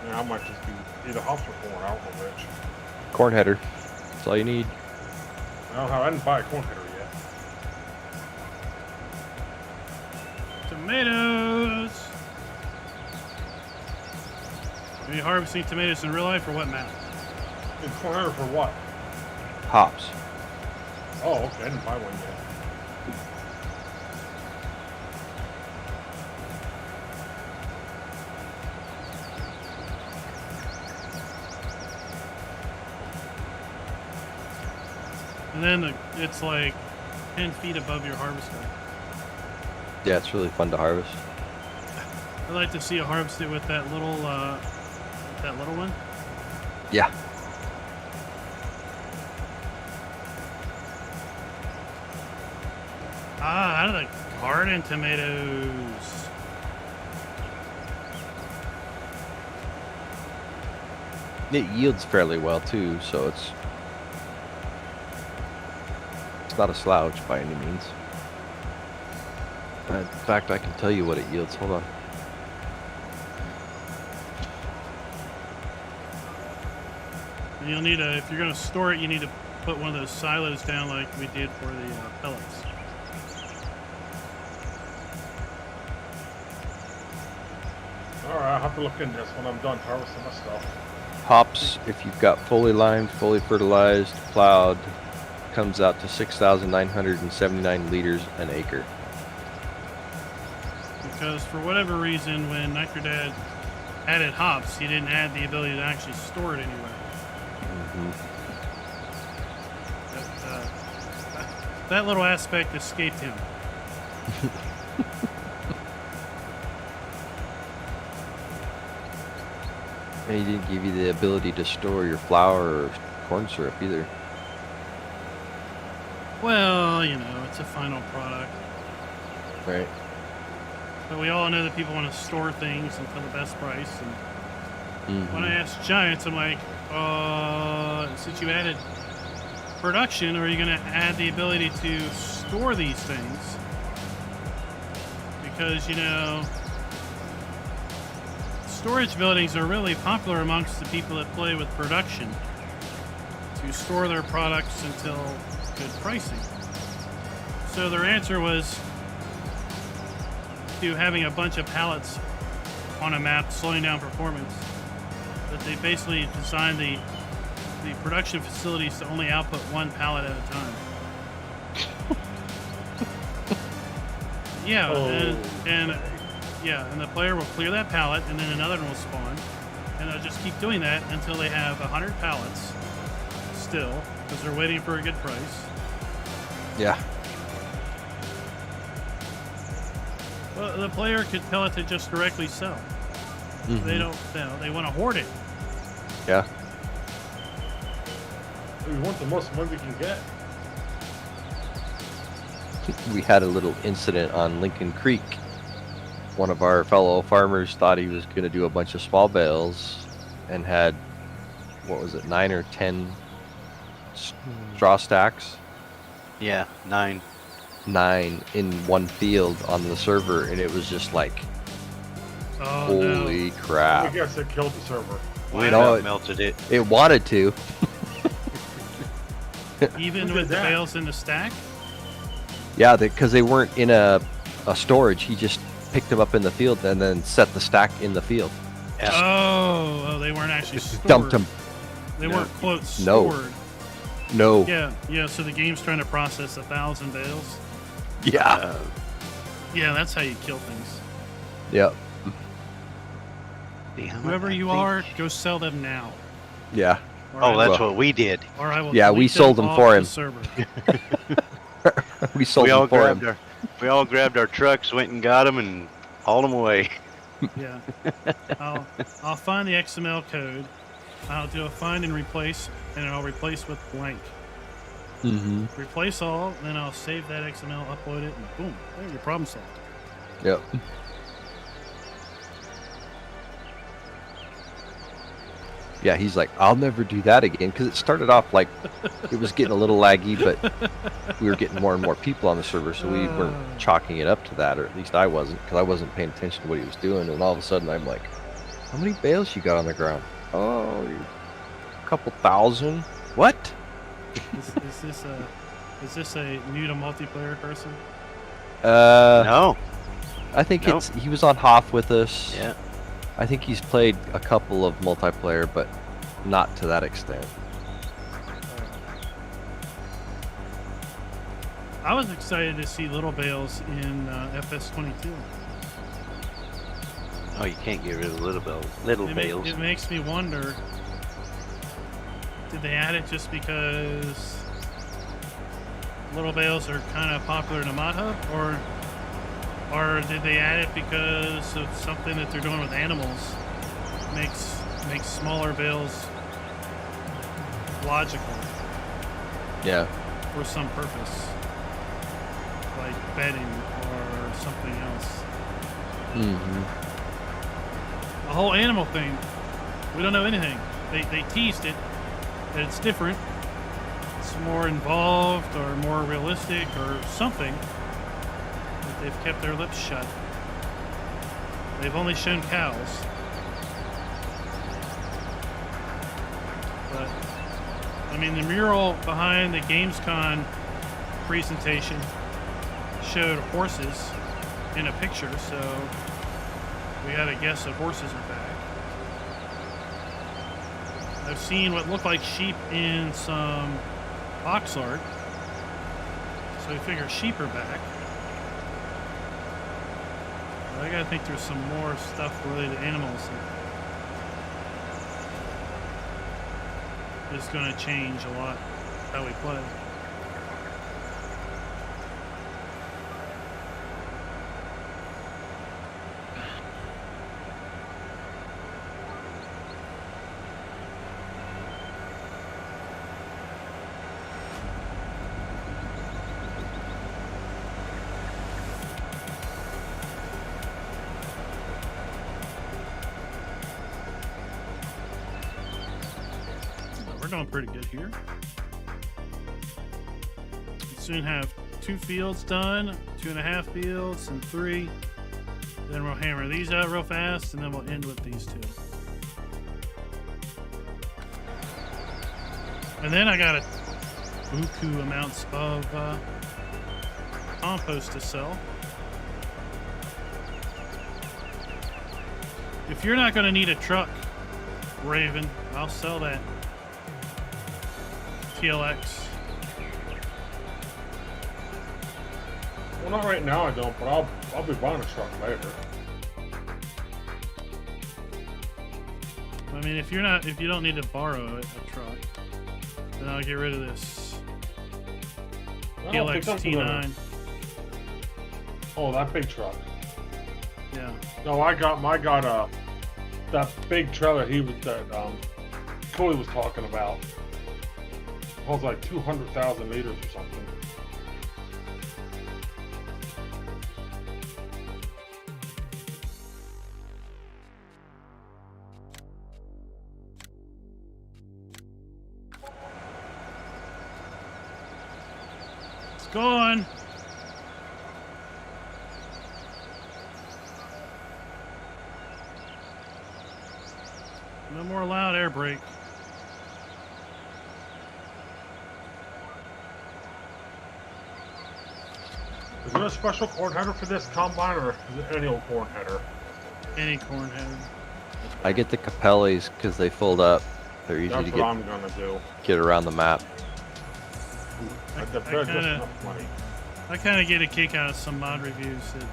Yeah, I might just do either hops or corn. I don't know which. Corn header. That's all you need. I didn't buy a corn header yet. Tomatoes! Are you harvesting tomatoes in real life or what map? A corn header for what? Hops. Oh, okay. I didn't buy one yet. And then it's like 10 feet above your harvester. Yeah, it's really fun to harvest. I'd like to see you harvest it with that little one. Yeah. Ah, out of the garden tomatoes. It yields fairly well too, so it's not a slouch by any means. In fact, I can tell you what it yields. Hold on. And you'll need if you're going to store it, you need to put one of those silos down like we did for the pellets. All right, I'll have to look into this when I'm done harvesting my stuff. Hops, if you've got fully limed, fully fertilized, plowed, comes out to 6,979 liters an acre. Because for whatever reason, when Nitrodad added hops, he didn't add the ability to actually store it anywhere. That little aspect escaped him. And he didn't give you the ability to store your flour or corn syrup either. Well, you know, it's a final product. Right. But we all know that people want to store things until the best price. And when I asked Giants, I'm like, since you added production, are you going to add the ability to store these things? Because, you know, storage buildings are really popular amongst the people that play with production to store their products until good pricing. So their answer was to having a bunch of pallets on a map, slowing down performance. That they basically designed the production facilities to only output one pallet at a time. Yeah, and the player will clear that pallet, and then another one will spawn, and they'll just keep doing that until they have 100 pallets still, because they're waiting for a good price. Yeah. Well, the player could tell it to just directly sell. They don't. They want to hoard it. Yeah. We want the most money we can get. We had a little incident on Lincoln Creek. One of our fellow farmers thought he was going to do a bunch of small bales and had, what was it, 9 or 10 straw stacks? Yeah, 9. 9 in one field on the server, and it was just like, Oh, holy I crap. guess it killed the server. We No, melted it. It wanted to. no. Even Who with did the that? bales in the stack? Yeah, because they weren't in a storage. He just picked them up in the field and then set the stack in the field. Yeah. Oh, they weren't actually Just stored. dumped them. They weren't, quote, No. stored. No. Yeah, so the game's trying to process 1,000 bales. Yeah. Yeah, that's how you kill things. Yep. Whoever you are, go sell them now. Yeah. Or I Oh, that's Well, what we did. will, or I will Yeah, we delete sold them off for the him. server. We sold them for him. We all grabbed our trucks, went and got them, and hauled them away. Yeah. I'll find the XML code. I'll do a find and replace, and I'll replace with blank. Replace all, then I'll save that XML, upload it, and boom, there, your problem solved. Yep. Yeah, he's like, I'll never do that again, because it started off like it was getting a little laggy, but we were getting more and more people on the server, so we weren't chalking it up to that, or at least I wasn't, because I wasn't paying attention to what he was doing, and all of a sudden I'm like, how many bales you got on the ground? Oh, a couple thousand. What? Is this a new to multiplayer person? No. I think Nope. he was on Hoff with us. Yeah. I think he's played a couple of multiplayer, but not to that extent. I was excited to see little bales in FS22. Oh, you can't get rid of little bales. It makes me wonder, did they add it just because little bales are kind of popular in the mod hub, or did they add it because of something that they're doing with animals? Makes smaller bales logical Yeah. for some purpose. Like bedding or something else. Mm-hmm. The whole animal thing, we don't know anything. They teased it, that it's different. It's more involved or more realistic or something. But they've kept their lips shut. They've only shown cows. But, I mean, the mural behind the Gamescom presentation showed horses in a picture, so we gotta guess that horses are back. I've seen what looked like sheep in some box art, so I figure sheep are back. But I gotta think there's some more stuff related to animals that is gonna change a lot how we play. We're doing pretty good here. We'll soon have 2 fields done, 2.5 fields, and 3. Then we'll hammer these out real fast, and then we'll end with these 2. And then I got a buku amounts of compost to sell. If you're not going to need a truck, Raven, I'll sell that. TLX. Well, not right now I don't, but I'll be buying a truck later. I mean, if you don't need to borrow a truck, then I'll get rid of this TLX T9. Oh, that big truck. Yeah. No, I got that big trailer Cody was talking about. It was like 200,000 liters or something. It's gone. No more loud air brake. Is there a special corn header for this combine, or is it any old corn header? Any corn header. I get the Capellis because they fold up. They're easy That's to what I'm gonna do. get around the map. They're just enough money. I kind of get a kick out of some mod reviews that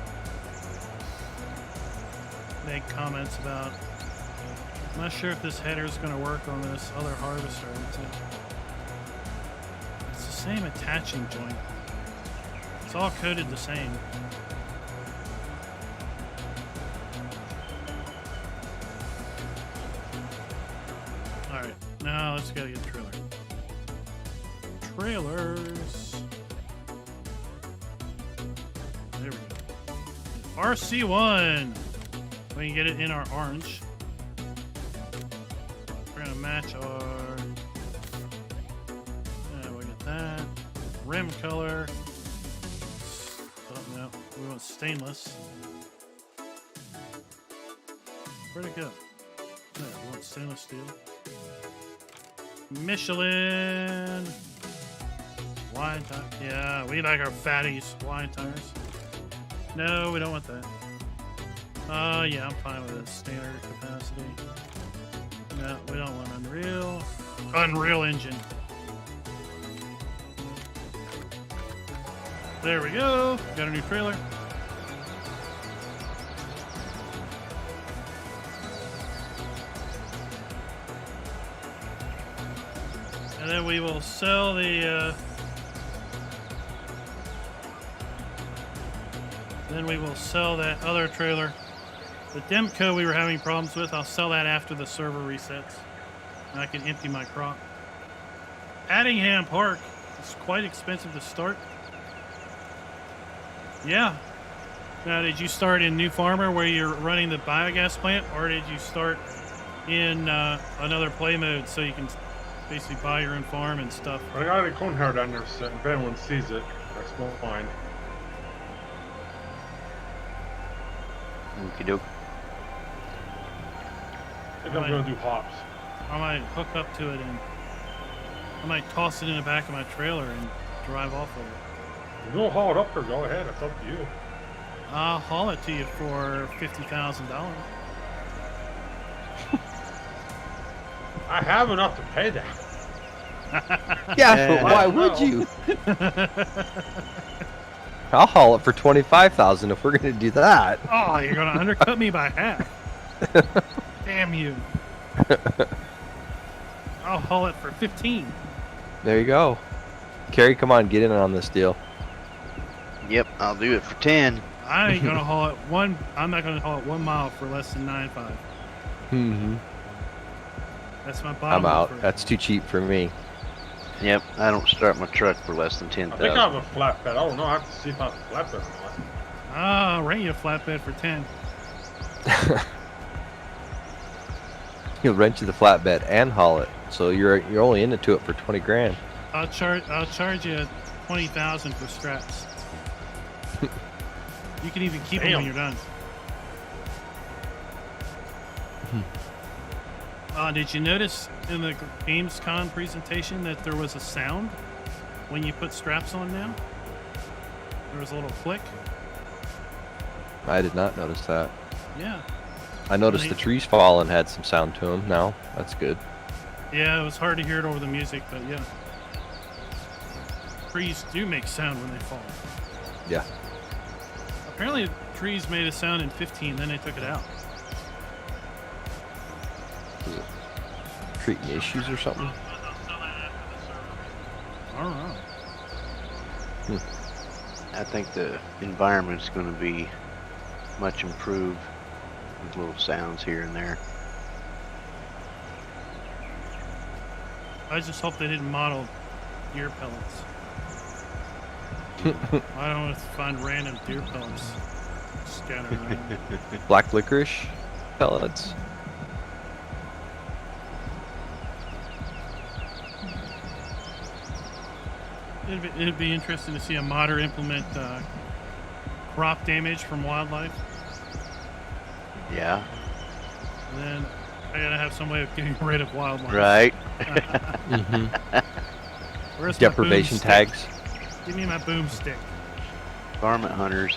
make comments about, I'm not sure if this header is going to work on this other harvester. It's the same attaching joint. It's all coded the same. Alright, now let's go get the trailer. Trailers. There we go. RC1. We can get it in our orange. We're gonna match our. We'll get that. Rim color. Oh no, we want stainless. Where'd it go? There, we want stainless steel. Michelin. Wide tire. Yeah, we like our fatties. Wide tires. No, we don't want that. Yeah, I'm fine with a standard capacity. No, we don't want Unreal. Unreal Engine. There we go. Got a new trailer. And then we will sell the then we will sell that other trailer. The Demco we were having problems with, I'll sell that after the server resets. And I can empty my crop. Addingham Park is quite expensive to start. Yeah. Now, did you start in New Farmer where you're running the biogas plant, or did you start in another play mode so you can basically buy your own farm and stuff? I got a cone hair down there, so if anyone sees it, that's fine. Okie doke. I think I'm gonna do hops. I might hook up to it and I might toss it in the back of my trailer and drive off of it. You don't haul it up there, go ahead, it's up to you. I'll haul it to you for $50,000. I have enough to pay that. Yeah, but why would you? I'll haul it for 25,000 if we're gonna do that. Oh, you're gonna undercut me by half. Damn you. I'll haul it for 15. There you go. Kerry, come on, get in on this deal. Yep, I'll do it for 10. I ain't gonna haul it I'm not gonna haul it 1 mile for less than 9.5. Mm-hmm. That's my bottom I'm out. offer. That's too cheap for me. Yep, I don't start my truck for less than I think I 10,000. have a flatbed. I don't know. I have to see if I have a flatbed or not. I'll rent you a flatbed for 10. He'll rent you the flatbed and haul it, so you're only into it for 20 grand. I'll charge you 20,000 for straps. You can even keep them when you're done. Did you notice in the Gamescom presentation that there was a sound when you put straps on now? There was a little click. I did not notice that. Yeah. I noticed the trees falling had some sound to them now. That's good. Yeah, it was hard to hear it over the music, but yeah. Trees do make sound when they fall. Yeah. Apparently, trees made a sound in 15, then they took it out. Is it treating issues or something? I don't know. I think the environment's going to be much improved with little sounds here and there. I just hope they didn't model deer pellets. I don't want to find random deer pellets scattered around. Black licorice pellets. It'd be interesting to see a modder implement crop damage from wildlife. Yeah. And then I gotta have some way of getting rid of wildlife. Right. Where's my Deprivation boomstick? tags. Give me my boomstick. Varmint hunters.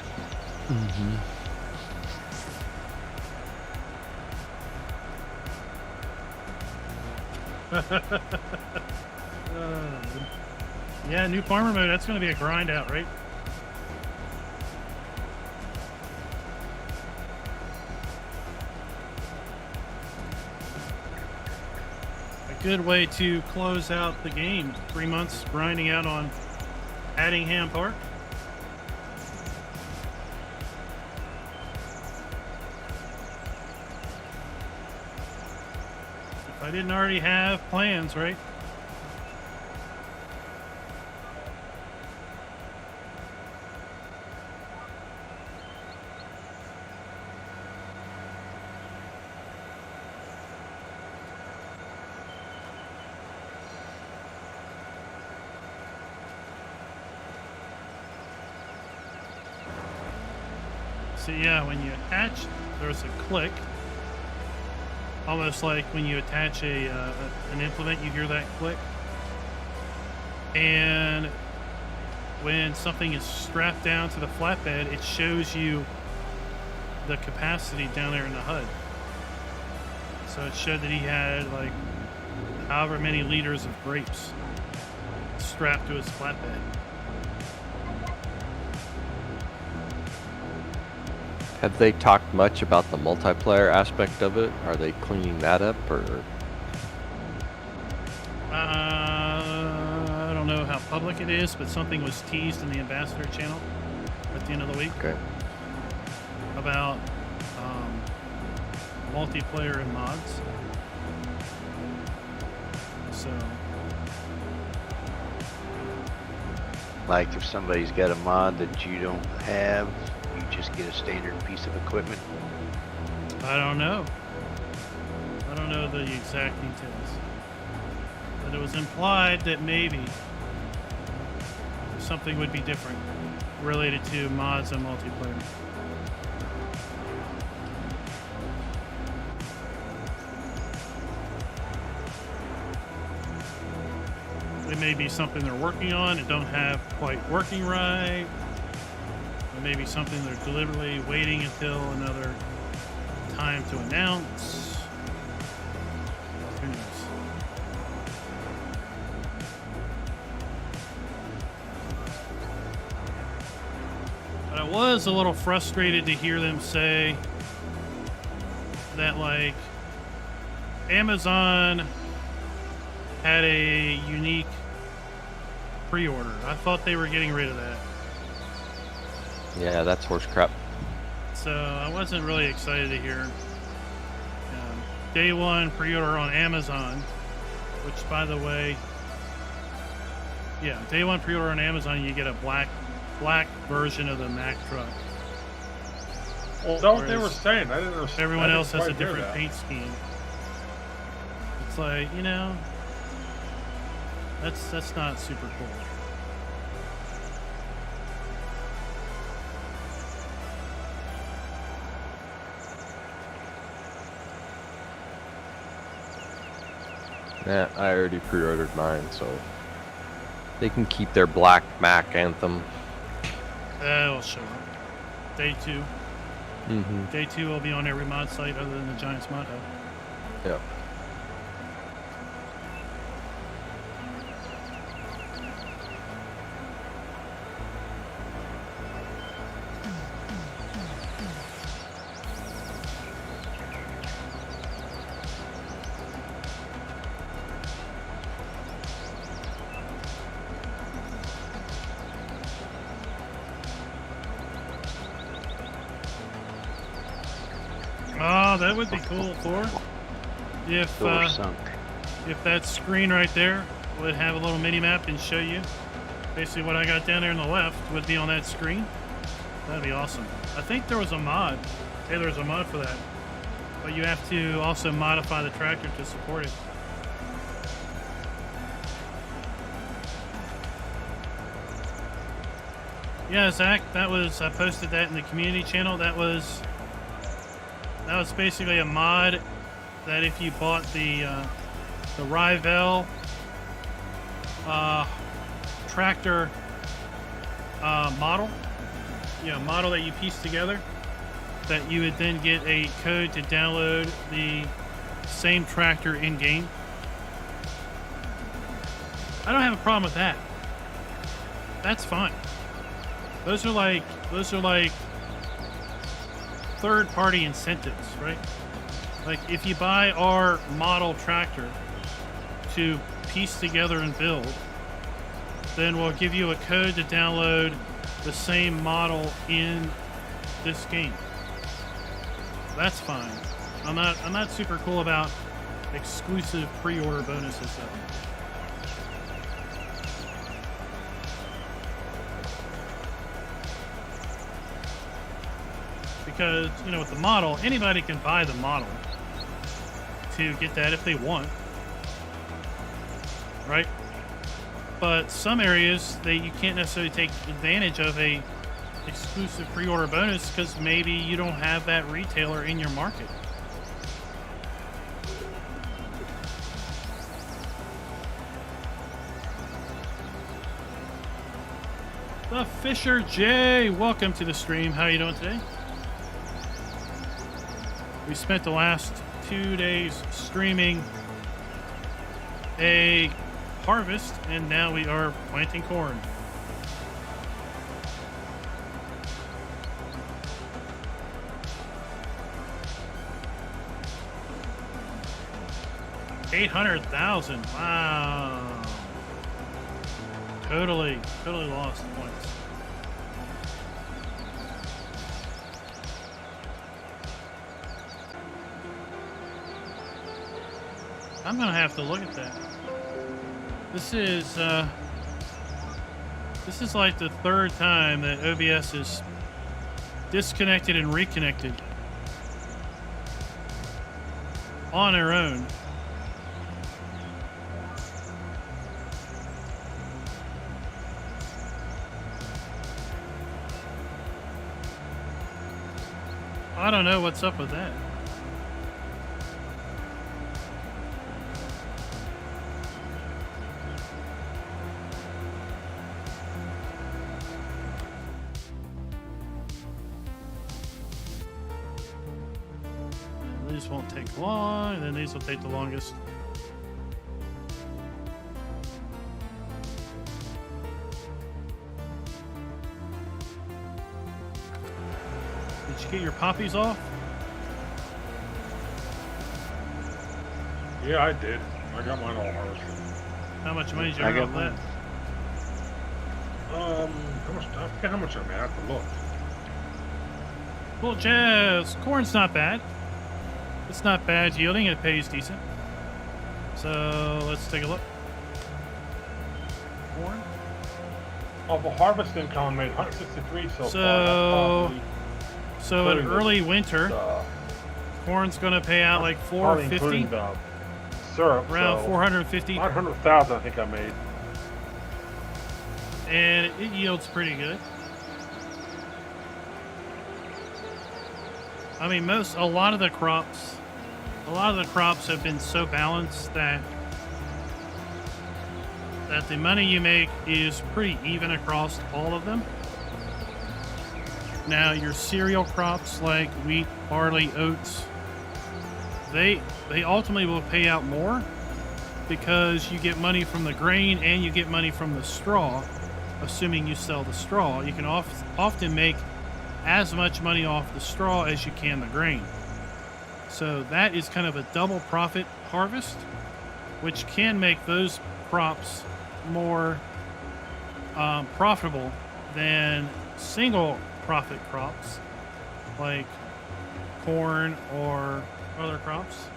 Yeah, new farmer mode. That's going to be a grind out, right? A good way to close out the game. 3 months grinding out on Addingham Park. If I didn't already have plans, right? So yeah, when you attach, there's a click. Almost like when you attach an implement, you hear that click. And when something is strapped down to the flatbed, it shows you the capacity down there in the HUD. So it showed that he had like however many liters of grapes strapped to his flatbed. Have they talked much about the multiplayer aspect of it? Are they cleaning that up, or? I don't know how public it is, but something was teased in the Ambassador channel at the end of the week Okay. about multiplayer and mods. So Like if somebody's got a mod that you don't have, you just get a standard piece of equipment. I don't know. I don't know the exact details. But it was implied that maybe something would be different related to mods and multiplayer. It may be something they're working on and don't have quite working right. It may be something they're deliberately waiting until another time to announce. Who knows? But I was a little frustrated to hear them say that, like, Amazon had a unique pre-order. I thought they were getting rid of that. Yeah, that's horse crap. So I wasn't really excited to hear day one pre-order on Amazon, which, by the way, yeah, day one pre-order on Amazon, you get a black version of the Mack truck. Well, is that what they were saying? I didn't understand. Everyone else has a quite hear different that. paint scheme. It's like, you know, that's not super cool. Yeah, I already pre-ordered mine, so they can keep their black Mac anthem. That'll show up. Day two. Mm-hmm. Day two will be on every mod site other than the Giants mod hub. Yep. Oh, that would be cool, Thor. If Door sunk. if that screen right there would have a little mini map and show you basically what I got down there on the left would be on that screen, that'd be awesome. I think there was a mod. Hey, there's a mod for that, but you have to also modify the tractor to support it. Yeah, Zach, that was, I posted that in the community channel. That was basically a mod that if you bought the Rivel tractor model, model that you piece together, that you would then get a code to download the same tractor in game. I don't have a problem with that. That's fine. Those are like third-party incentives, right? Like if you buy our model tractor to piece together and build, then we'll give you a code to download the same model in this game. That's fine. I'm not super cool about exclusive pre-order bonuses though. Because, with the model, anybody can buy the model to get that if they want, right? But some areas you can't necessarily take advantage of a exclusive pre-order bonus because maybe you don't have that retailer in your market. The Fisher J, welcome to the stream. How are you doing today? We spent the last 2 days streaming a harvest, and now we are planting corn. $800,000. Wow. Totally lost points. I'm gonna have to look at that. This is This is like the third time that OBS is disconnected and reconnected on their own. I don't know what's up with that. These won't take long, and then these will take the longest. Did you get your poppies off? Yeah, I did. I got mine all harvested. How much money did you I earn got off that? How much? I forget how much I made. I have to look. Cool jazz. Corn's not bad. It's not bad yielding. It pays decent. So let's take a look. Corn. Oh, the harvest income I made 163 so far. So That's in including early winter, the, corn's gonna pay out like probably 450, including the syrup. around so 450, 900,000 I think I made. and it yields pretty good. I mean, a lot of the crops have been so balanced that the money you make is pretty even across all of them. Now, your cereal crops like wheat, barley, oats, they ultimately will pay out more because you get money from the grain and you get money from the straw. Assuming you sell the straw, you can often make as much money off the straw as you can the grain. So that is kind of a double profit harvest, which can make those crops more profitable than single profit crops like corn or other crops.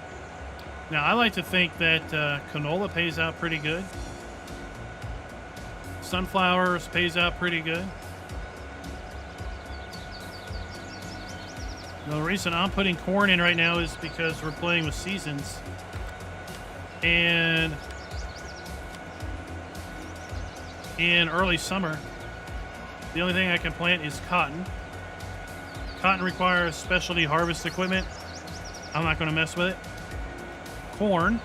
Now, I like to think that canola pays out pretty good. Sunflowers pays out pretty good. Now, the reason I'm putting corn in right now is because we're playing with seasons. And in early summer, the only thing I can plant is cotton. Cotton requires specialty harvest equipment. I'm not going to mess with it. Corn.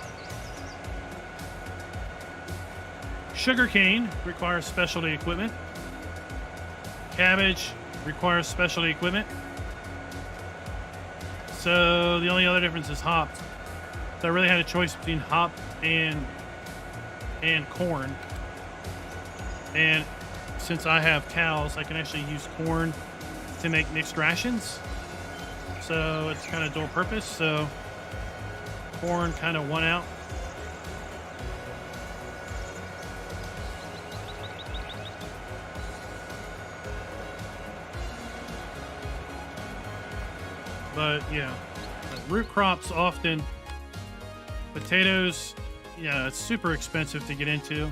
Sugarcane requires specialty equipment. Cabbage requires specialty equipment. So the only other difference is hops. So I really had a choice between hop and corn. And since I have cows, I can actually use corn to make mixed rations. So it's kind of dual purpose. So corn kind of won out. But yeah, root crops often, potatoes, yeah, it's super expensive to get into.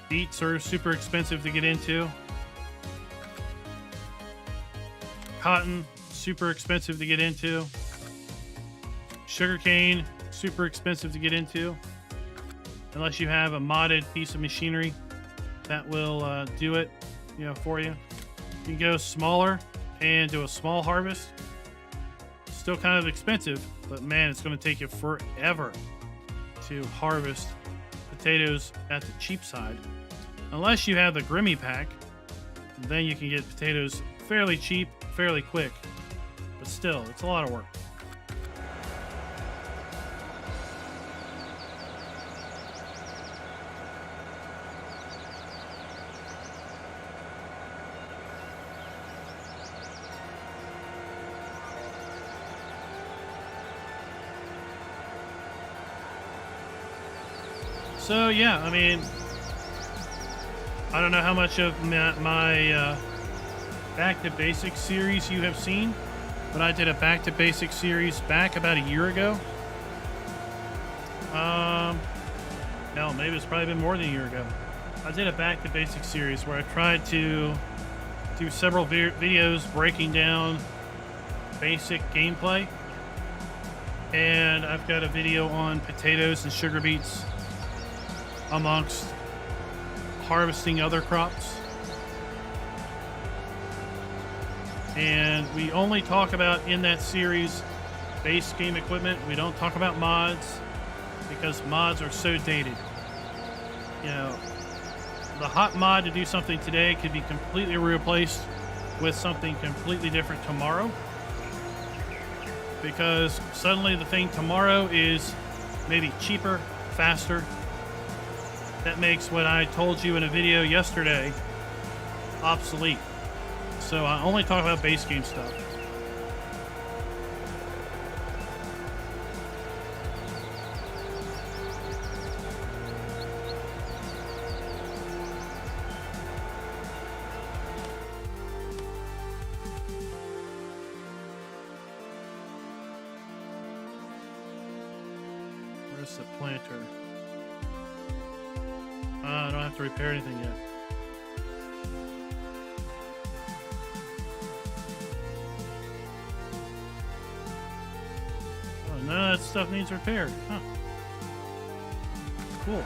Beets are super expensive to get into. Cotton, super expensive to get into. Sugarcane, super expensive to get into. Unless you have a modded piece of machinery that will do it, for you. You can go smaller and do a small harvest. Still kind of expensive, but man, it's going to take you forever to harvest potatoes at the cheap side. Unless you have the Grimmy pack, then you can get potatoes fairly cheap, fairly quick. But still, it's a lot of work. So yeah, I mean, I don't know how much of my Back to Basics series you have seen, but I did a Back to Basics series back about a year ago. Hell, maybe it's probably been more than a year ago. I did a back to basics series where I tried to do several videos breaking down basic gameplay. And I've got a video on potatoes and sugar beets amongst harvesting other crops. And we only talk about in that series base game equipment. We don't talk about mods because mods are so dated. You know, the hot mod to do something today could be completely replaced with something completely different tomorrow. Because suddenly the thing tomorrow is maybe cheaper, faster. That makes what I told you in a video yesterday obsolete. So I only talk about base game stuff. Where's the planter? I don't have to repair anything yet. Oh, none of that stuff needs repaired. Huh. Cool.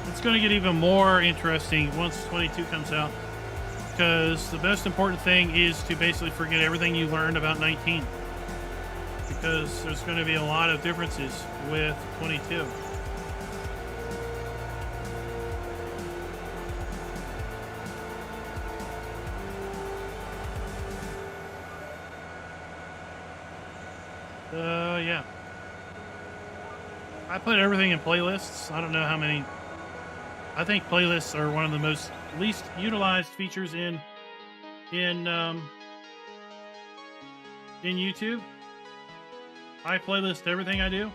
It's going to get even more interesting once 22 comes out. Because the most important thing is to basically forget everything you learned about 19. Because there's going to be a lot of differences with 22. Yeah. I put everything in playlists. I don't know how many. I think playlists are one of the most least utilized features in YouTube. I playlist everything I do.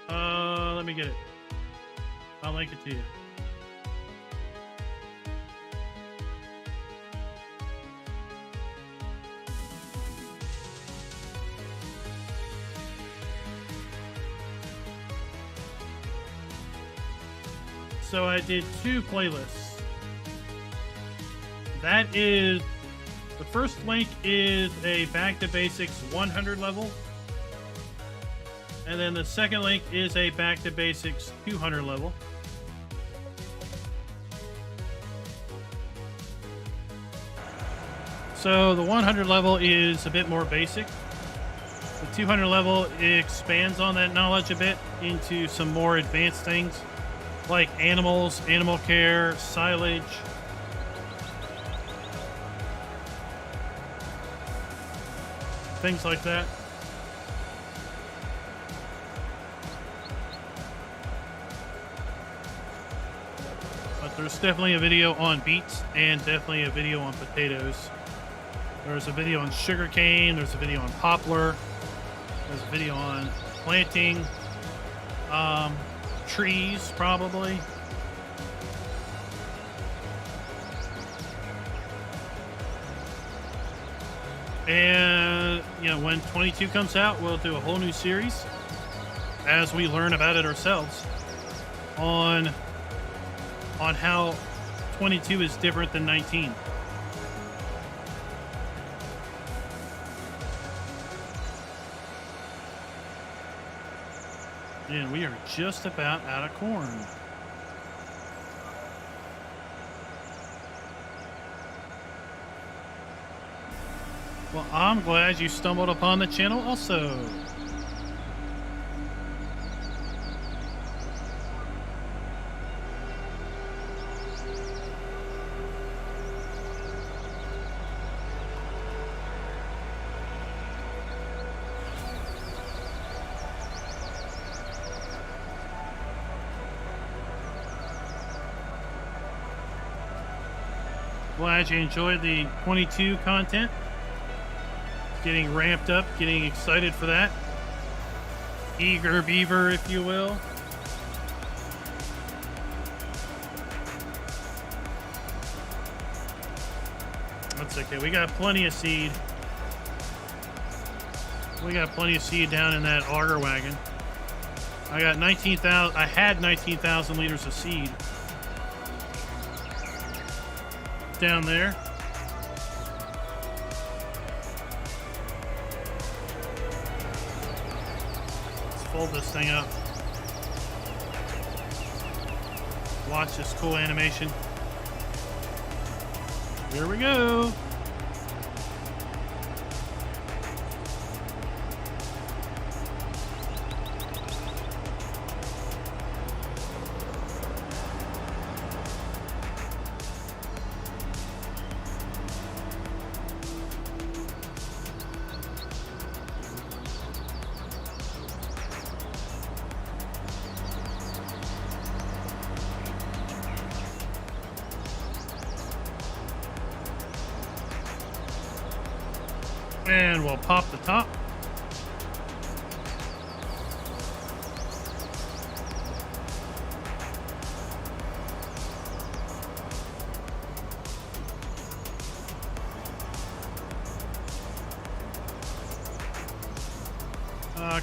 Let me get it. I'll link it to you. So I did 2 playlists. That is, the first link is a Back to Basics 100 level. And then the second link is a Back to Basics 200 level. So the 100 level is a bit more basic. The 200 level expands on that knowledge a bit into some more advanced things, like animals, animal care, silage. Things like that. But there's definitely a video on beets and definitely a video on potatoes. There's a video on sugarcane, there's a video on poplar, there's a video on planting, trees, probably. And, you know, when 22 comes out, we'll do a whole new series as we learn about it ourselves on how 22 is different than 19. And we are just about out of corn. Well, I'm glad you stumbled upon the channel also. Glad you enjoyed the 22 content. Getting ramped up, getting excited for that. Eager beaver, if you will. That's okay. We got plenty of seed. We got plenty of seed down in that auger wagon. I got 19,000. I had 19,000 liters of seed down there. Let's fold this thing up. Watch this cool animation. Here we go. And we'll pop the top.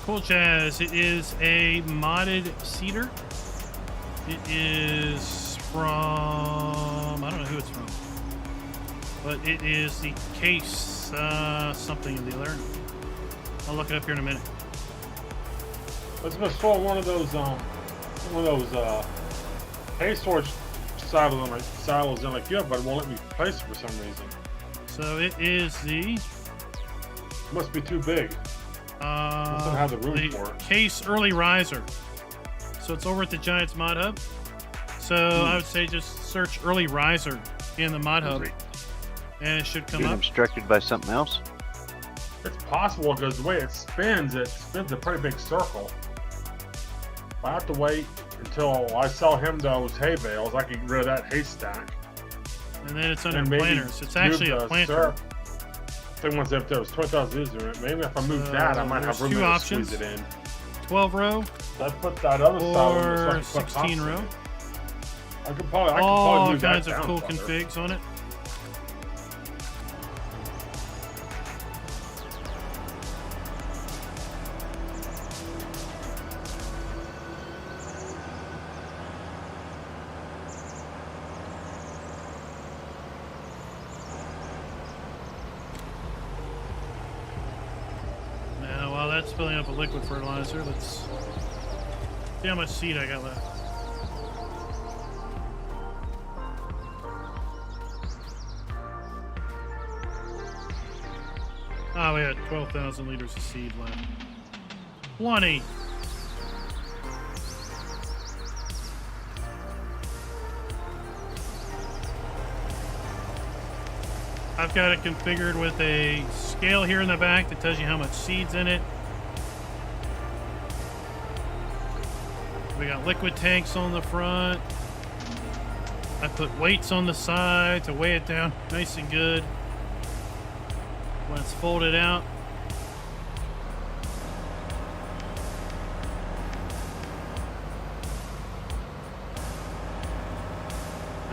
Cool Jazz. It is a modded seeder. It is from, I don't know who it's from, but it is the case something of the other. I'll look it up here in a minute. Let's install one of those hay storage silos in like you have, but it won't let me place it for some reason. So it is the Must be too big. Must not have the room for it. Case Early Riser. So it's over at the Giants Mod Hub. So I would say just search Early Riser in the Mod Hub, and it should come Being up. obstructed by something else? It's possible because the way it spins a pretty big circle. I have to wait until I sell him those hay bales. I can get rid of that haystack. And then it's under And maybe planters. It's actually move a the planter. syrup. I think once if there was 20,000 liters in it, maybe if I move that, I might have there's room two to options. squeeze it in. 12 row I put that other side in so I or can put 16 hops in row. it. I could probably All move that kinds of down cool further. configs on it. Now, while that's filling up with liquid fertilizer, let's see how much seed I got left. Oh, we had 12,000 liters of seed left. 20. I've got it configured with a scale here in the back that tells you how much seed's in it. We got liquid tanks on the front. I put weights on the side to weigh it down nice and good. When it's folded out.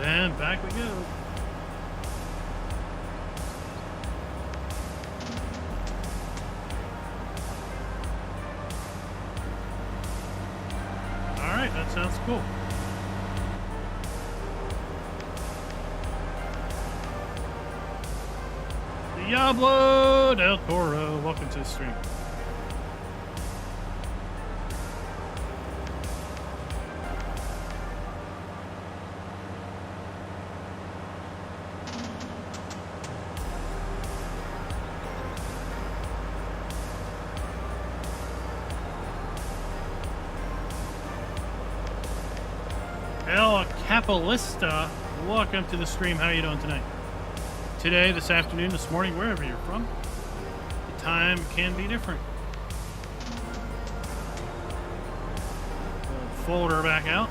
Then back we go. Alright, that sounds cool. Diablo del Toro, welcome to the stream. El Capolista, welcome to the stream. How are you doing tonight? Today, this afternoon, this morning, wherever you're from, the time can be different. Fold her back out.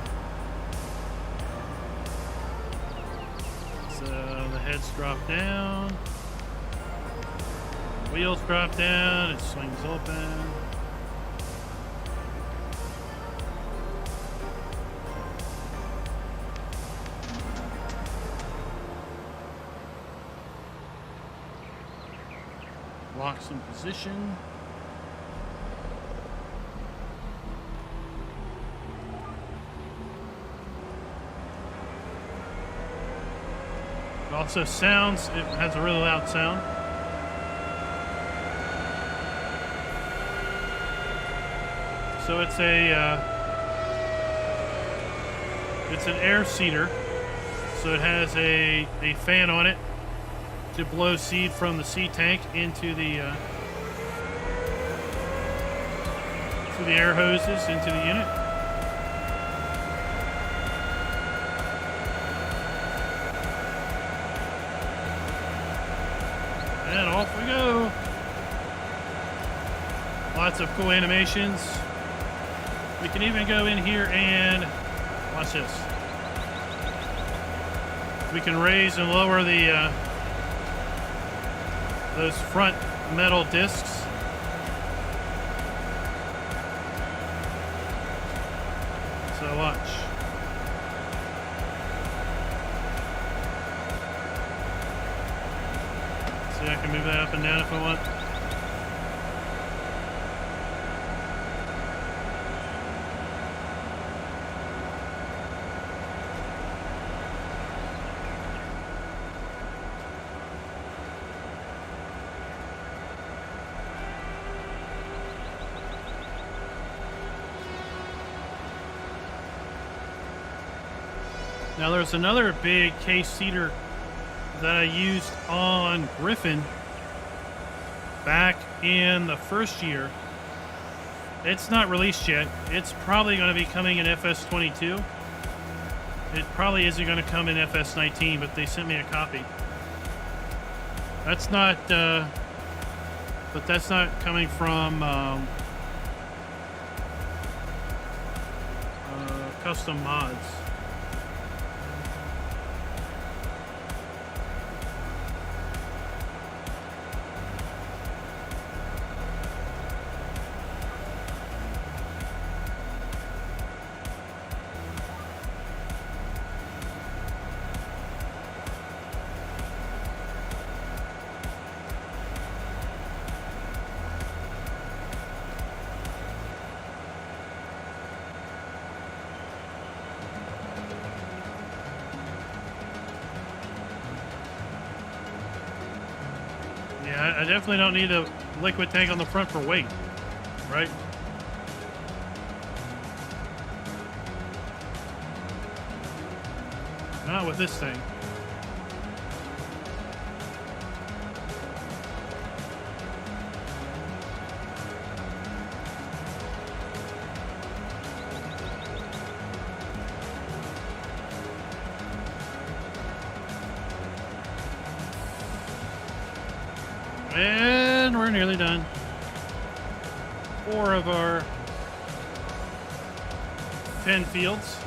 So the heads drop down. Wheels drop down. It swings open. Locks in position. Also sounds, it has a really loud sound. So it's an air seeder. So it has a fan on it to blow seed from the seed tank into the through the air hoses into the unit. And off we go. Lots of cool animations. We can even go in here and watch this. We can raise and lower the those front metal discs. So watch. See, I can move that up and down if I want. Now there's another big case seeder that I used on Griffin back in the first year. It's not released yet. It's probably going to be coming in FS22. It probably isn't going to come in FS19, but they sent me a copy. That's not, but that's not coming from custom mods. Yeah, I definitely don't need a liquid tank on the front for weight, right? Not with this thing. And we're nearly done. 4 of our 10 fields.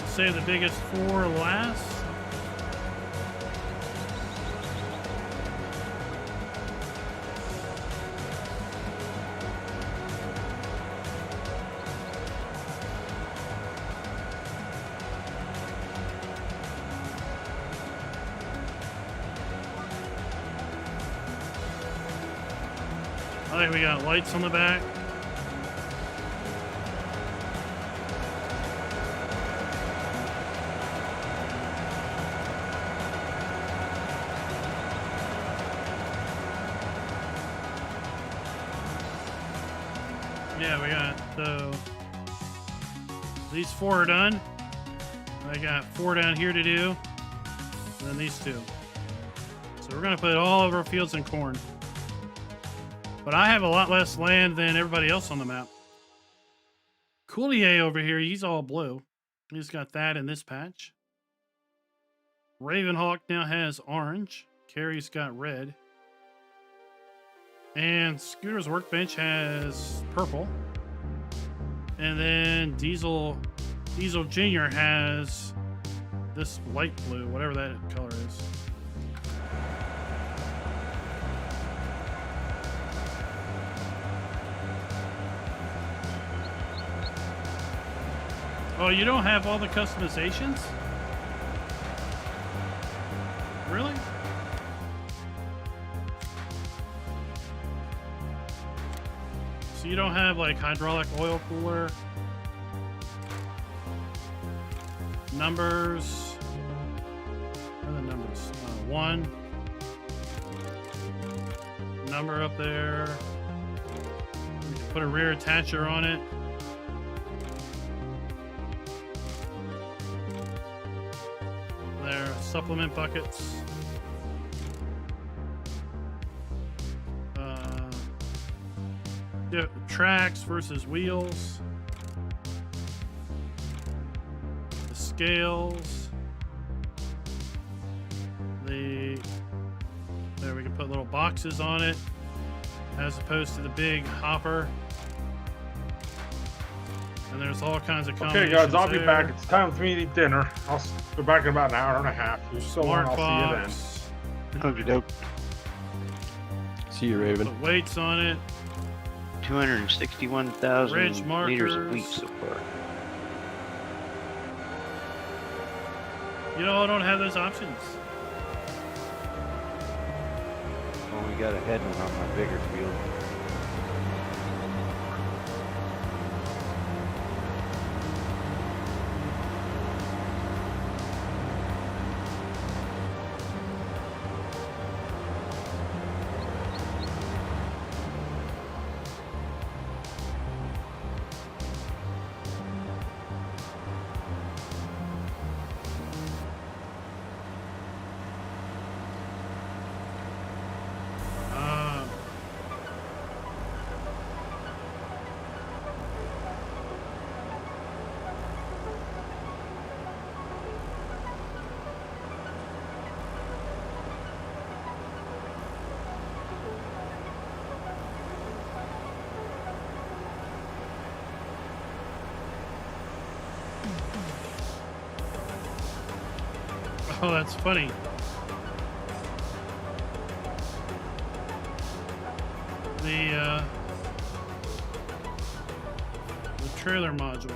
Save the biggest 4 last. I think we got lights on the back. Yeah, we got, so these 4 are done. I got 4 down here to do, and then these 2. So we're gonna put all of our fields in corn. But I have a lot less land than everybody else on the map. Coulier over here, he's all blue. He's got that in this patch. Ravenhawk now has orange. Carrie's got red. And Scooter's Workbench has purple. And then Diesel Jr. has this light blue, whatever that color is. Oh, you don't have all the customizations? Really? So you don't have like hydraulic oil cooler. Numbers. What are the numbers? 1. Number up there. We can put a rear attacher on it. There, supplement buckets. Tracks versus wheels. The scales. There we can put little boxes on it as opposed to the big hopper. And there's all kinds of Okay, combinations. guys, I'll be there. back. It's time for me to eat dinner. I'll be back in about an hour and a half. You're so long. Smart I'll box. see you Okey doke. See you, Raven. Put weights on it. 261,000 Ridge liters of markers. wheat so far. You know, I don't have those options. Only got a head one on my bigger field. Oh, that's funny. The trailer module.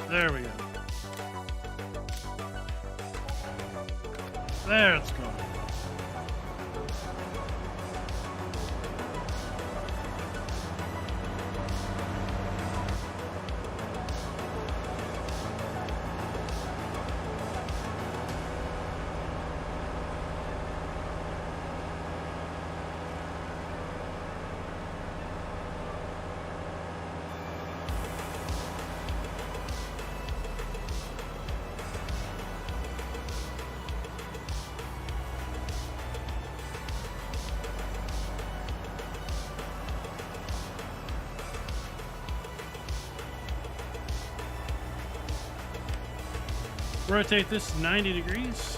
There we go. There it's going. Rotate this 90 degrees.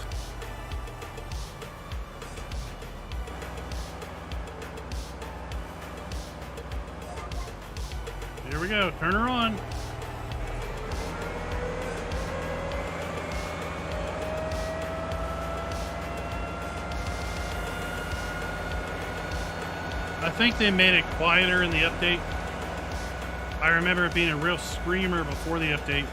Here we go. Turn her on. I think they made it quieter in the update. I remember it being a real screamer before the update.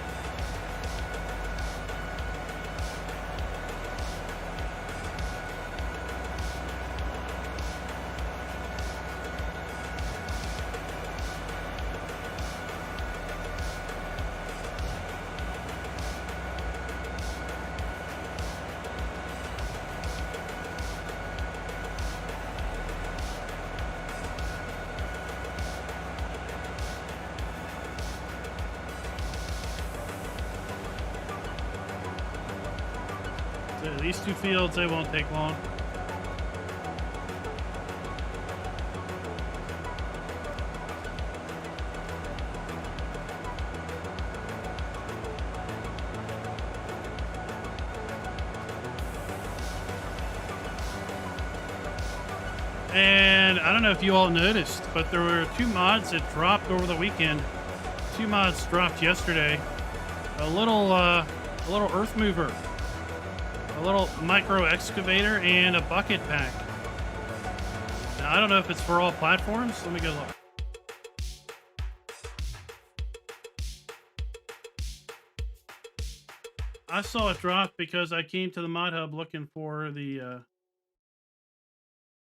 These two fields, they won't take long. And I don't know if you all noticed, but there were 2 mods that dropped over the weekend. 2 mods dropped yesterday. A little earth mover. A little micro excavator and a bucket pack. Now, I don't know if it's for all platforms. Let me go look. I saw it drop because I came to the mod hub looking for the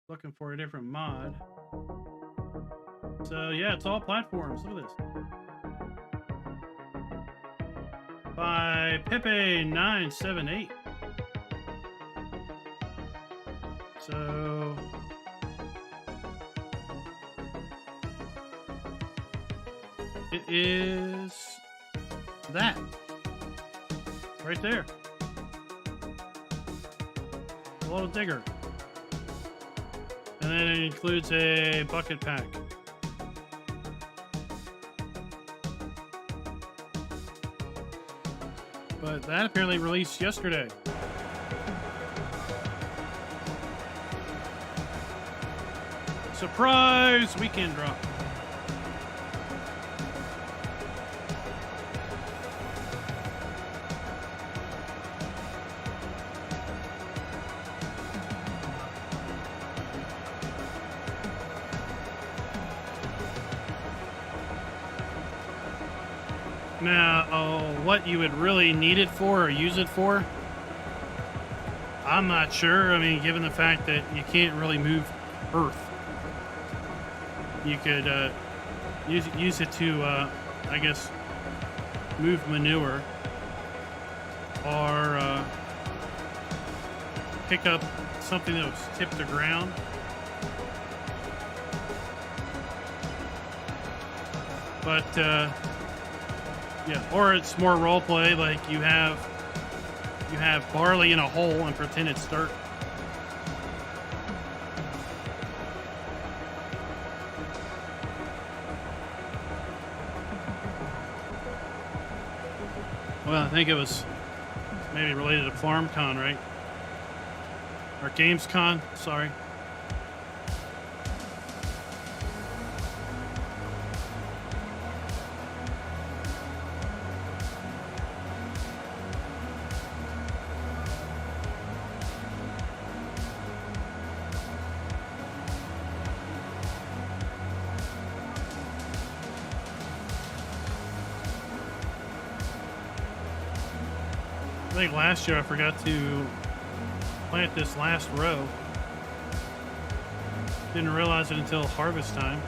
looking for a different mod. So yeah, it's all platforms. Look at this. By Pepe978. So it is that right there. A little digger. And then it includes a bucket pack. But that apparently released yesterday. Surprise weekend drop. Now, what you would really need it for or use it for, I'm not sure. I mean, given the fact that you can't really move earth, you could use it to, I guess, move manure or pick up something that was tipped to ground. But yeah, or it's more role play, like you have barley in a hole and pretend it's dirt. Well, I think it was maybe related to FarmCon, right? Or GamesCon, sorry. I think last year I forgot to plant this last row. Didn't realize it until harvest time.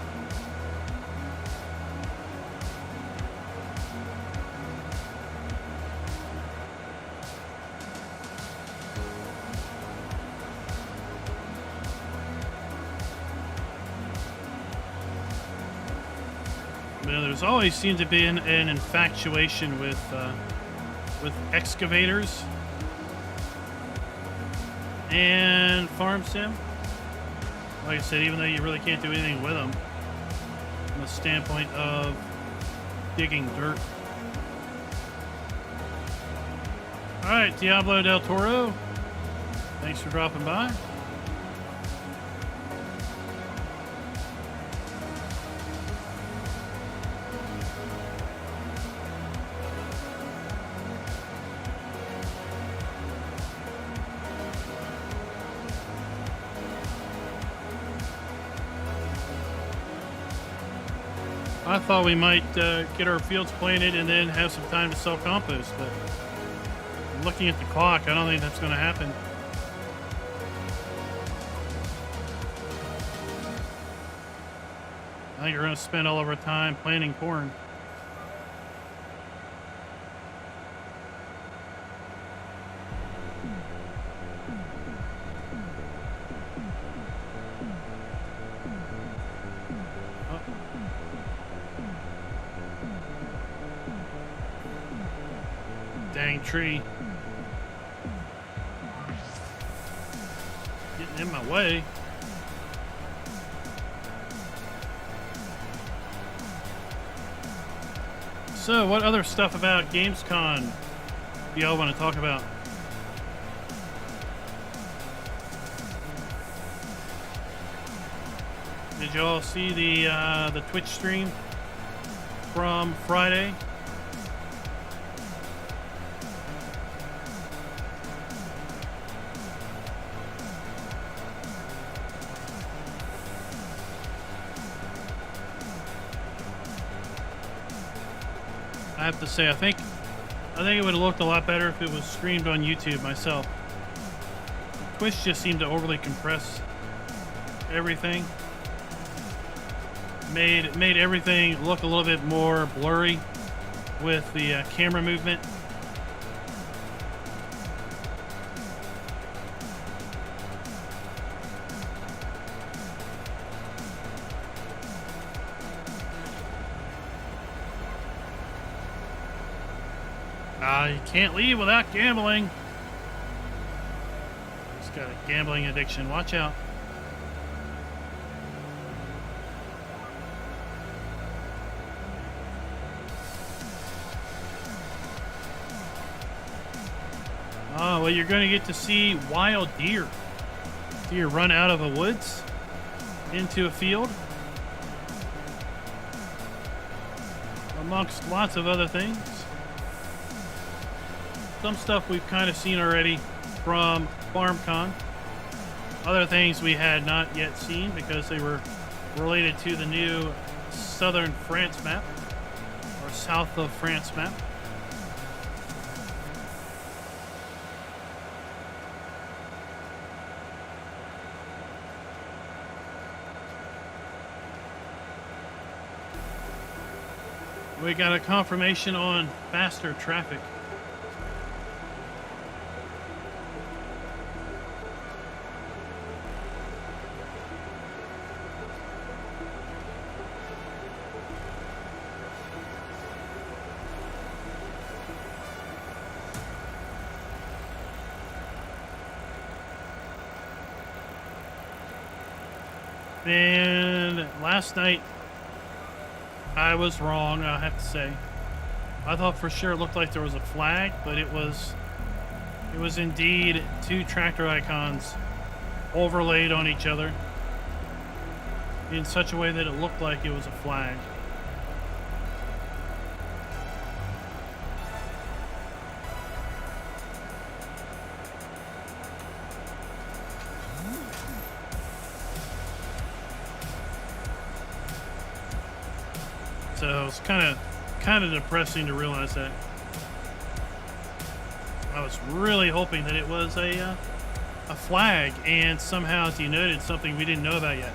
You know, there's always seemed to be an infatuation with excavators and farm sim. Like I said, even though you really can't do anything with them from the standpoint of digging dirt. All right, Diablo del Toro, thanks for dropping by. I thought we might get our fields planted and then have some time to sell compost, but looking at the clock, I don't think that's going to happen. I think we're going to spend all of our time planting corn. Dang tree. Getting in my way. So, what other stuff about Gamescom do y'all want to talk about? Did y'all see the Twitch stream from Friday? I have to say, I think I think it would have looked a lot better if it was streamed on YouTube myself. Twitch just seemed to overly compress everything. Made everything look a little bit more blurry with the camera movement. You can't leave without gambling. He's got a gambling addiction. Watch out. Oh, well, you're going to get to see wild deer. Deer run out of the woods into a field, amongst lots of other things. Some stuff we've kind of seen already from FARMER-KLEIN. Other things we had not yet seen because they were related to the new southern France map, or south of France map. We got a confirmation on faster traffic. And last night, I was wrong, I have to say. I thought for sure it looked like there was a flag, but it was indeed two tractor icons overlaid on each other in such a way that it looked like it was a flag. So it's kind of depressing to realize that. I was really hoping that it was a flag and somehow it denoted something we didn't know about yet.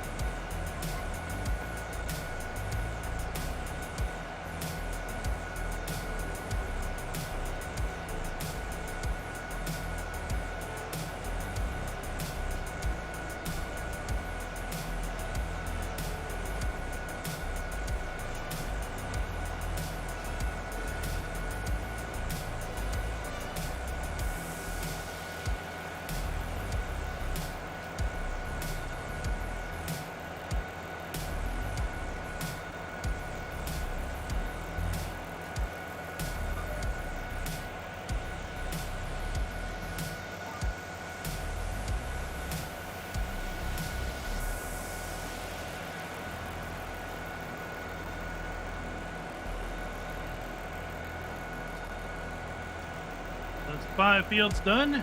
That's 5 fields done.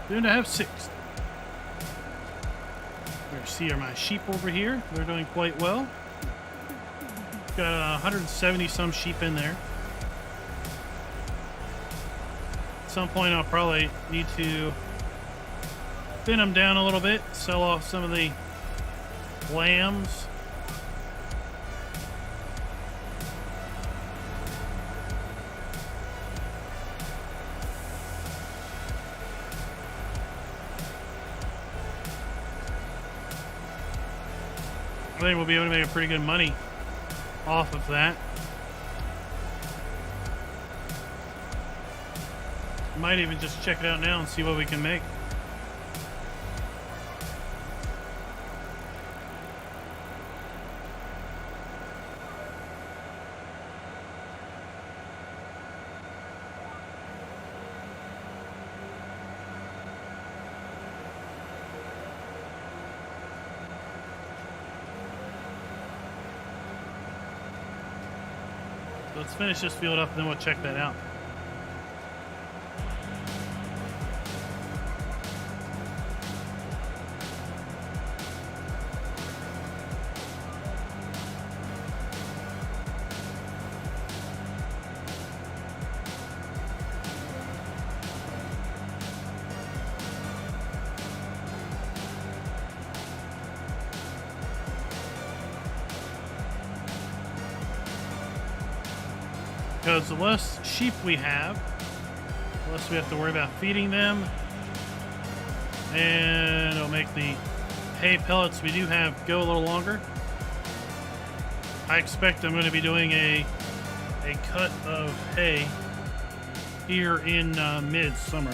Soon to have 6. You see my sheep over here. They're doing quite well. Got 170 some sheep in there. At some point I'll probably need to thin them down a little bit, sell off some of the lambs. I think we'll be able to make pretty good money off of that. Might even just check it out now and see what we can make. Let's finish this field up and then we'll check that out. because the less sheep we have, the less we have to worry about feeding them. And it'll make the hay pellets we do have go a little longer. I expect I'm going to be doing a cut of hay here in mid-summer.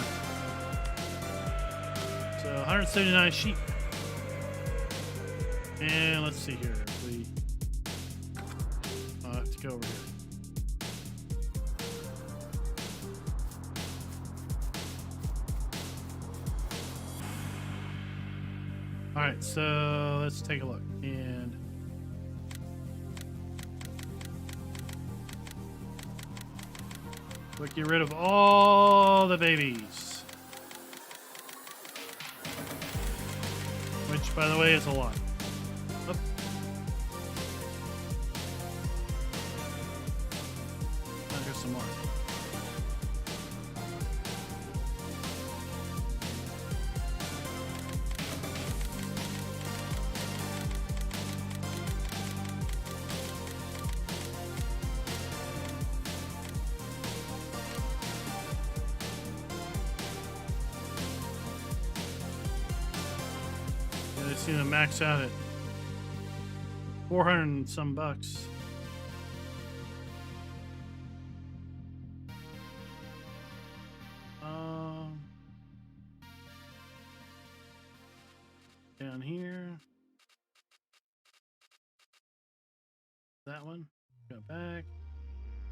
So 179 sheep. And let's see here. I'll have to go over here. All right, so let's take a look. And we'll get rid of all the babies. Which, by the way, is a lot. Oop. There's some more. See them max out at 400 and some bucks. Down here. That one. Go back.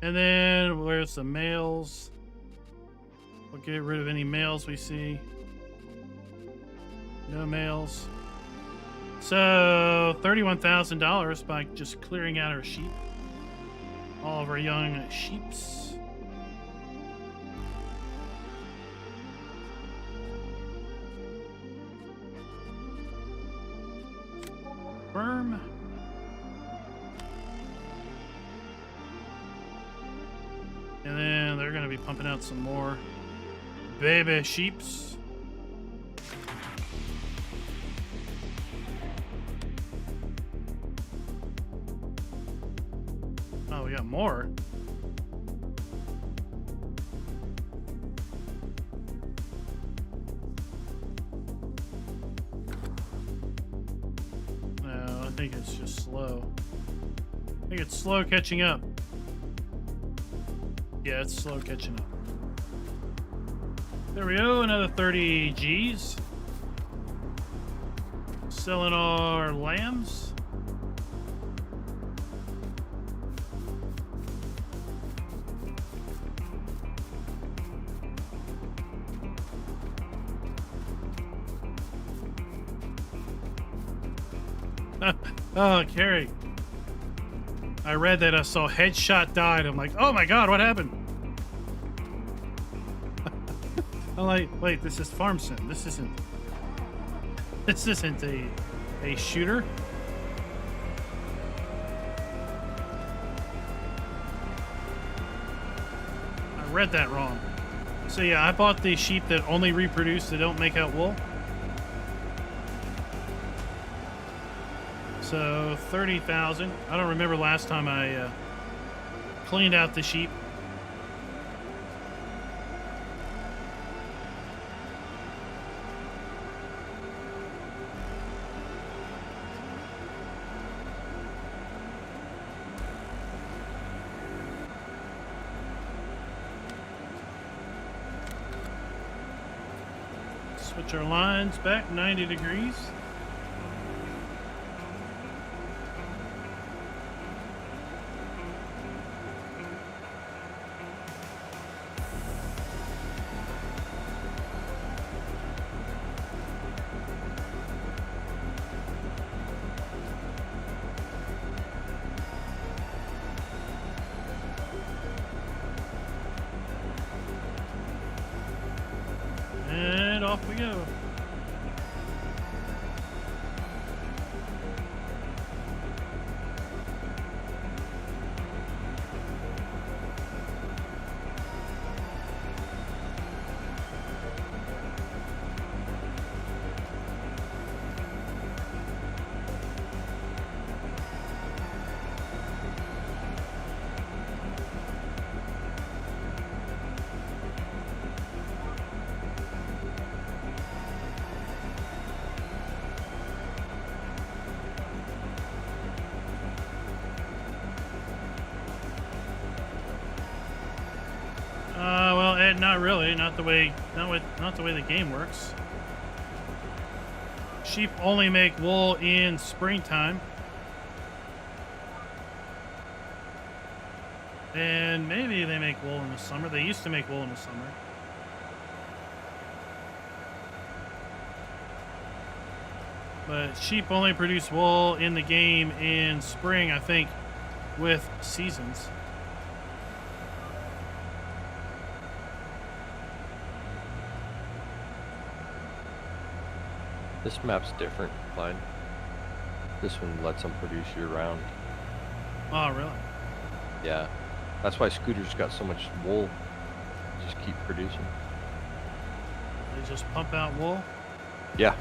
And then where's the males? We'll get rid of any males we see. No males. So $31,000 by just clearing out our sheep. All of our young sheeps. Firm. And then they're going to be pumping out some more baby sheeps. Oh, we got more. No, I think it's just slow. I think it's slow catching up. Yeah, it's slow catching up. There we go, another 30 G's. Selling our lambs. Oh, Carrie. I read that I saw headshot died. I'm like, oh my god, what happened? I'm like, wait, this is farm sim. This isn't a shooter. I read that wrong. So yeah, I bought the sheep that only reproduce, that don't make out wool. So 30,000. I don't remember last time I cleaned out the sheep. Switch our lines back 90 degrees. And off we go. Not really. Not the way the game works. Sheep only make wool in springtime. And maybe they make wool in the summer. They used to make wool in the summer. But sheep only produce wool in the game in spring, I think, with seasons. This map's different, Klein. This one lets them produce year-round. Oh, really? Yeah. That's why Scooter's got so much wool. Just keep producing. They just pump out wool? Yeah.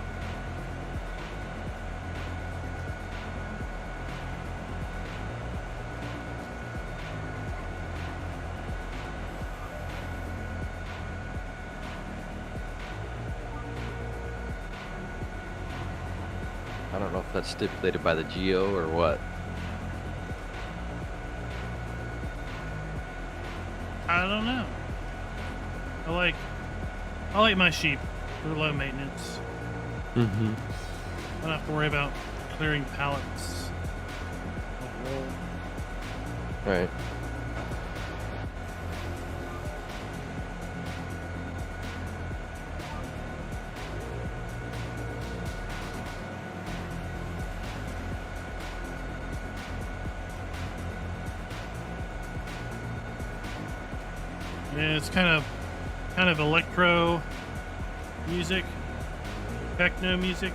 I don't know if that's stipulated by the Geo or what. I don't know. I like my sheep. They're low maintenance. Mm-hmm. I don't have to worry about clearing pallets of wool. Right. Yeah, it's kind of electro music, techno music.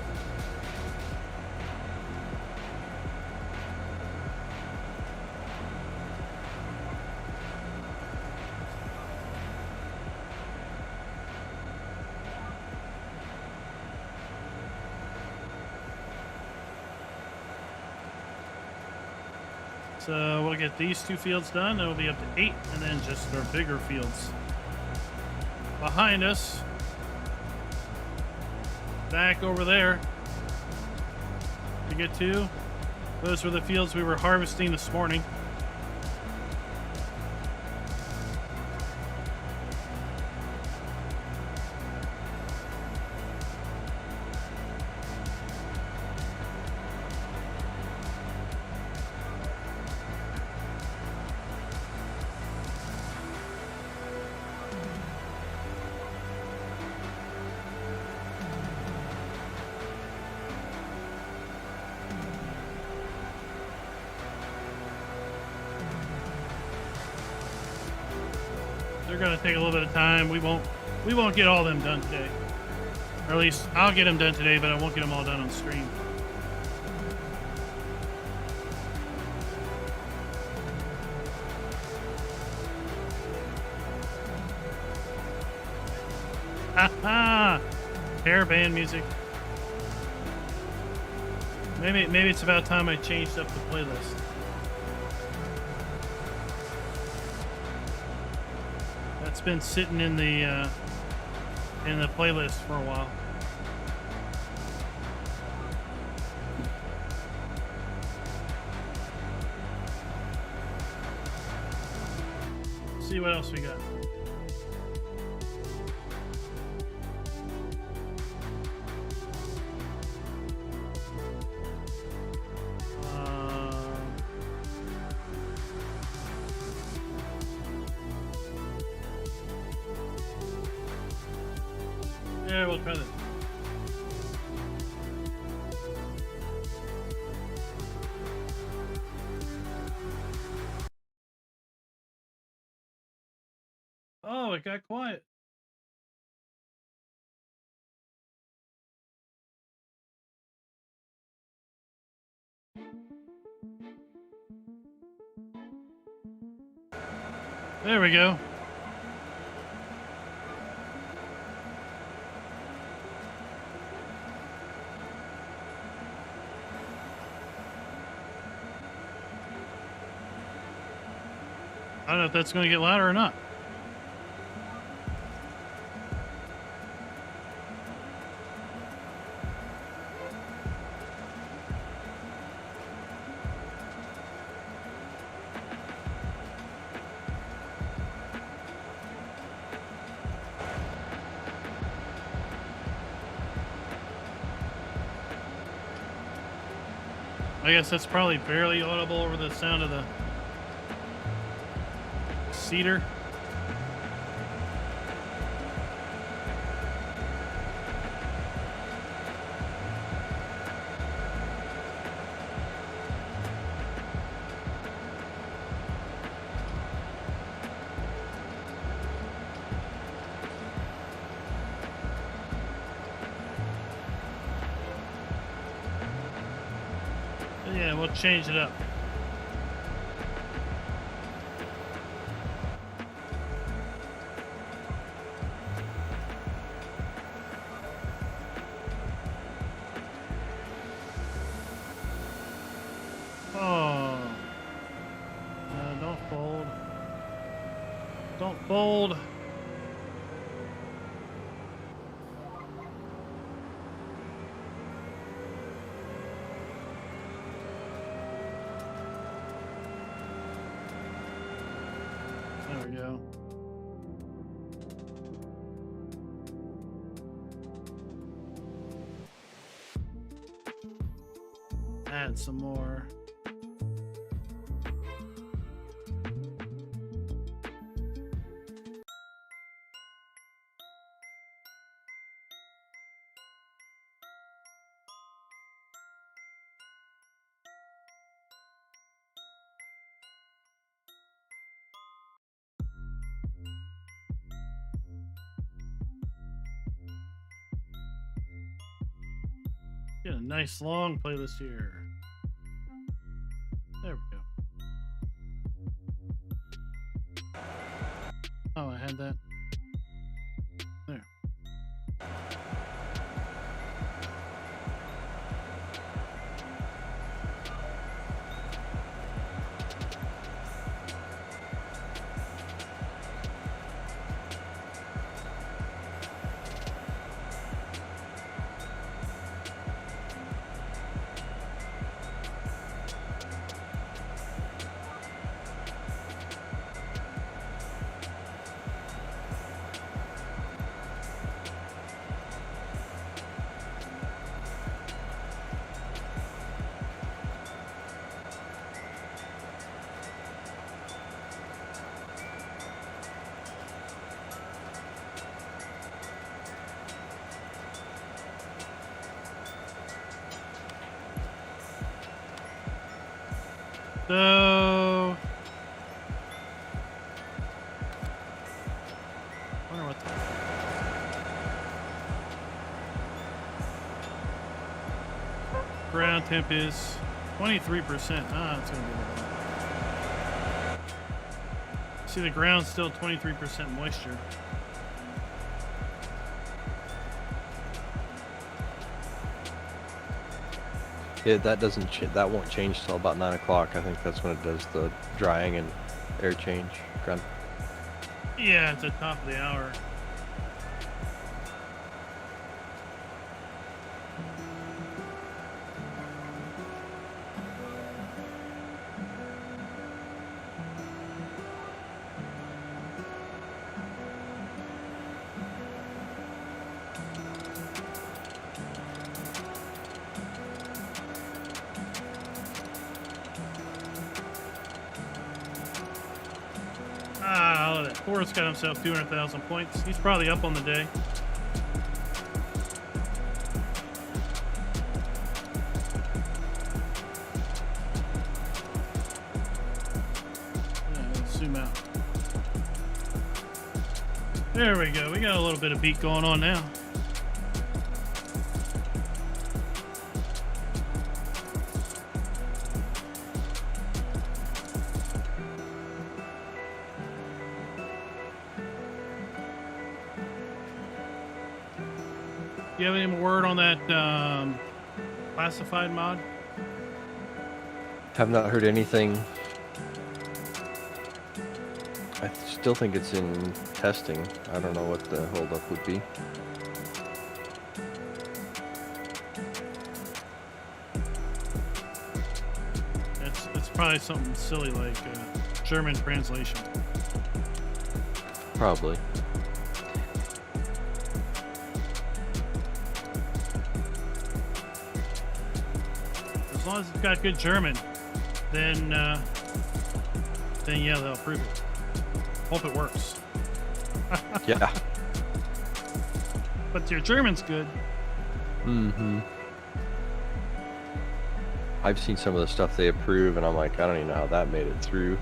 So we'll get these 2 fields done. Then we'll be up to 8, and then just our bigger fields behind us. Back over there to get to. Those were the fields we were harvesting this morning. They're gonna take a little bit of time. We won't get all of them done today. Or at least I'll get them done today, but I won't get them all done on stream. Ha! Hairband music. Maybe it's about time I changed up the playlist. That's been sitting in the playlist for a while. Let's see what else we got. Yeah, we'll try that. Oh, it got quiet. There we go. I don't know if that's going to get louder or not. I guess that's probably barely audible over the sound of the cedar. Yeah, we'll change it up. Oh. Don't fold. Don't fold. There we go. Add some more. Get a nice long playlist here. There we go. Oh, I had that. There. So, wonder what the ground temp is. 23%. Ah, it's gonna be a little high. See, the ground's still 23% moisture. Yeah, that doesn't. That won't change till about 9 o'clock. I think that's when it does the drying and air change. Ground. Yeah, it's the top of the hour. Ah, look at that. Forrest got himself 200,000 points. He's probably up on the day. Yeah, let's zoom out. There we go. We got a little bit of beat going on now. Do you have any more word on that classified mod? Have not heard anything. I still think it's in testing. I don't know what the holdup would be. It's probably something silly like German translation. Probably. As long as it's got good German, then yeah, they'll approve it. Hope it works. Yeah. But your German's good. Mm-hmm. I've seen some of the stuff they approve, and I'm like, I don't even know how that made it through.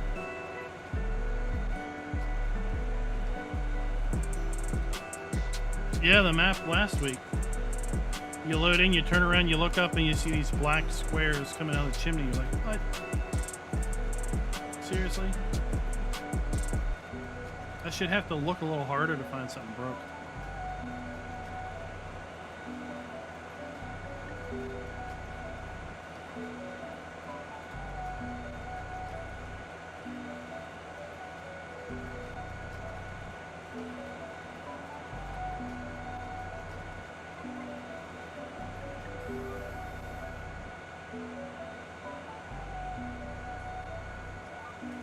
Yeah, the map last week. You load in, you turn around, you look up, and you see these black squares coming out of the chimney. You're like, what? Seriously? I should have to look a little harder to find something broke.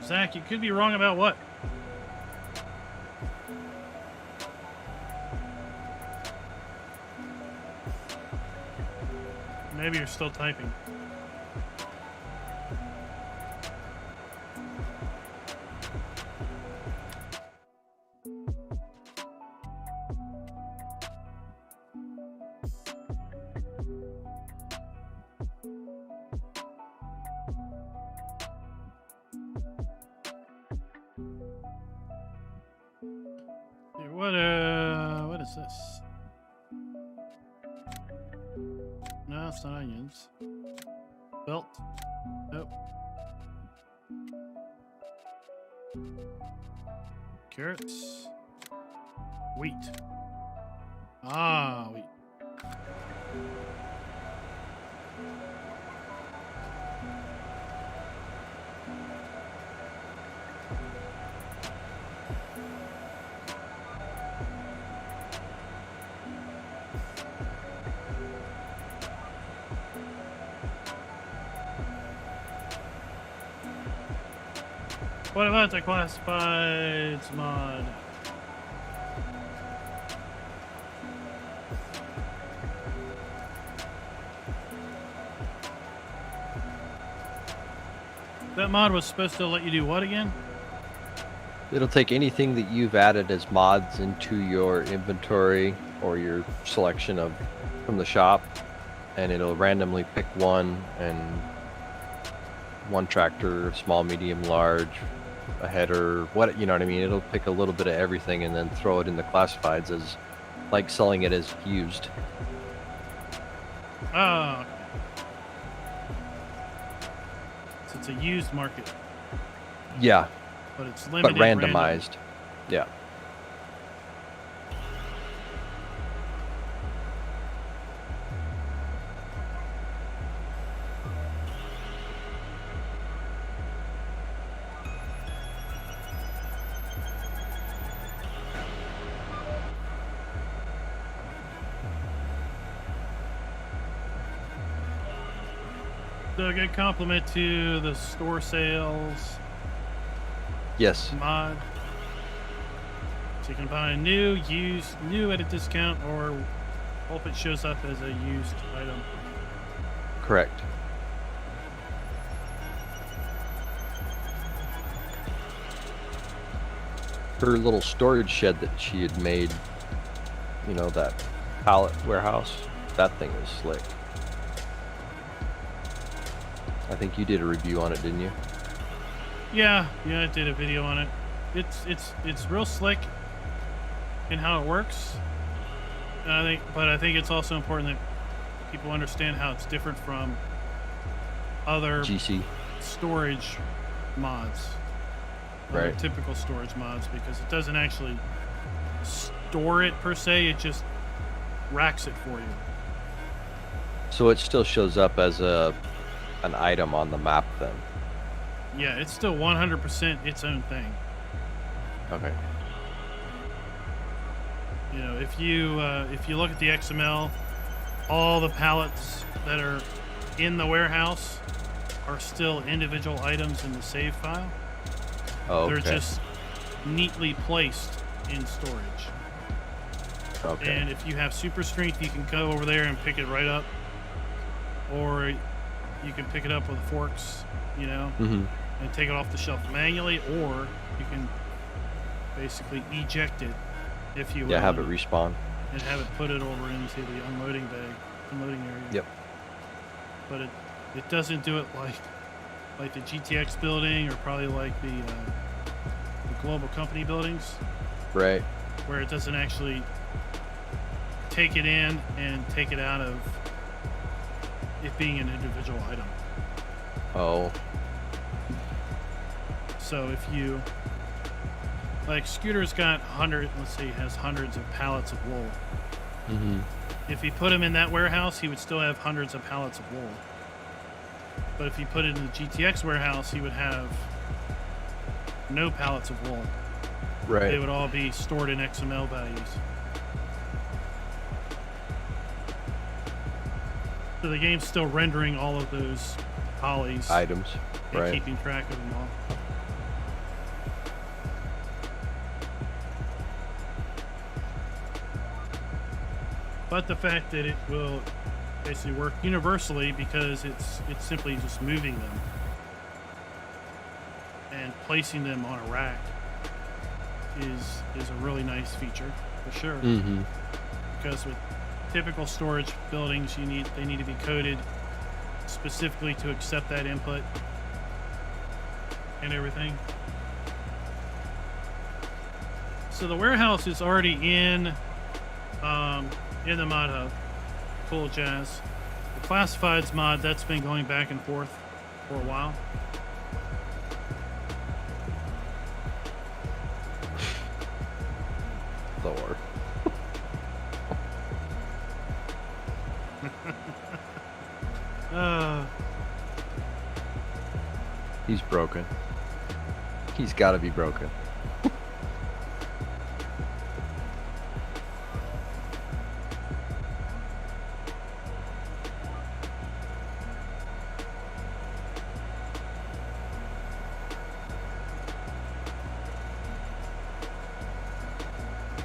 Zach, you could be wrong about what? Maybe you're still typing. What is this? No, it's not onions. Belt. Nope. Carrots. Wheat. Ah, wheat. What about the classifieds mod? That mod was supposed to let you do what again? It'll take anything that you've added as mods into your inventory or your selection of from the shop, and it'll randomly pick one, and one tractor, small, medium, large, a header, what, you know what I mean? It'll pick a little bit of everything and then throw it in the classifieds as like selling it as used. Oh, okay. So it's a used market, Yeah, but it's limited. but randomized. Yeah. So a good compliment to the store sales Yes. mod. So you can buy new, used, new at a discount, or hope it shows up as a used item. Correct. Her little storage shed that she had made, you know, that pallet warehouse, that thing is slick. I think you did a review on it, didn't you? Yeah, I did a video on it. It's real slick in how it works. And I think it's also important that people understand how it's different from other GC. storage mods. Other Right. typical storage mods, because it doesn't actually store it per se, it just racks it for you. So it still shows up as an item on the map then. Yeah, it's still 100% its own thing. Okay. You know, if you look at the XML, all the pallets that are in the warehouse are still individual items in the save file. Oh, okay. They're just neatly placed in storage. Okay. And if you have super strength, you can go over there and pick it right up. Or you can pick it up with forks, you know, Mm-hmm. and take it off the shelf manually, or you can basically eject it, if you will. Yeah, have it respawn. And have it put it over into the unloading area. Yep. But it doesn't do it like the GTX building, or probably like the global company buildings, Right. where it doesn't actually take it in and take it out of it being an individual item. Oh. So if you, like, Scooter's got let's say he has hundreds of pallets of wool. Mm-hmm. If he put them in that warehouse, he would still have hundreds of pallets of wool. But if he put it in the GTX warehouse, he would have no pallets of wool. Right. They would all be stored in XML values. So the game's still rendering all of those polys Items. and Right. keeping track of them all. But the fact that it will basically work universally, because it's simply just moving them and placing them on a rack, is a really nice feature for sure. Mm-hmm. Because with typical storage buildings, they need to be coded specifically to accept that input and everything. So the warehouse is already in the mod hub. Cool jazz. The classifieds mod, that's been going back and forth for a while. Thor. He's broken. He's got to be broken.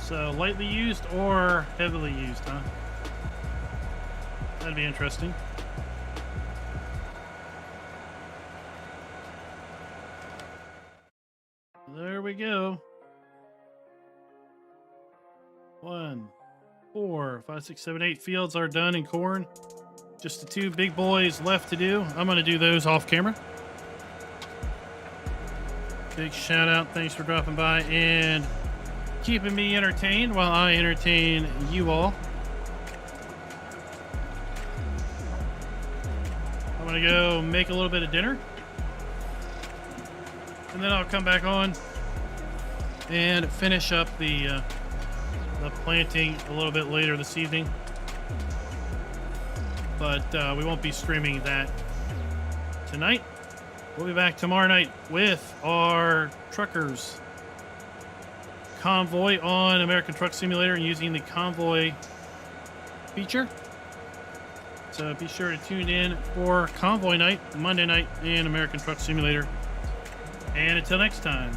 So lightly used or heavily used, huh? That'd be interesting. There we go. 1, 4, 5, 6, 7, 8 fields are done in corn. Just the 2 big boys left to do. I'm going to do those off camera. Big shout out. Thanks for dropping by and keeping me entertained while I entertain you all. I'm going to go make a little bit of dinner. And then I'll come back on and finish up the planting a little bit later this evening. But we won't be streaming that tonight. We'll be back tomorrow night with our truckers convoy on American Truck Simulator and using the convoy feature. So be sure to tune in for convoy night, Monday night, in American Truck Simulator. And until next time,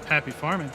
happy farming.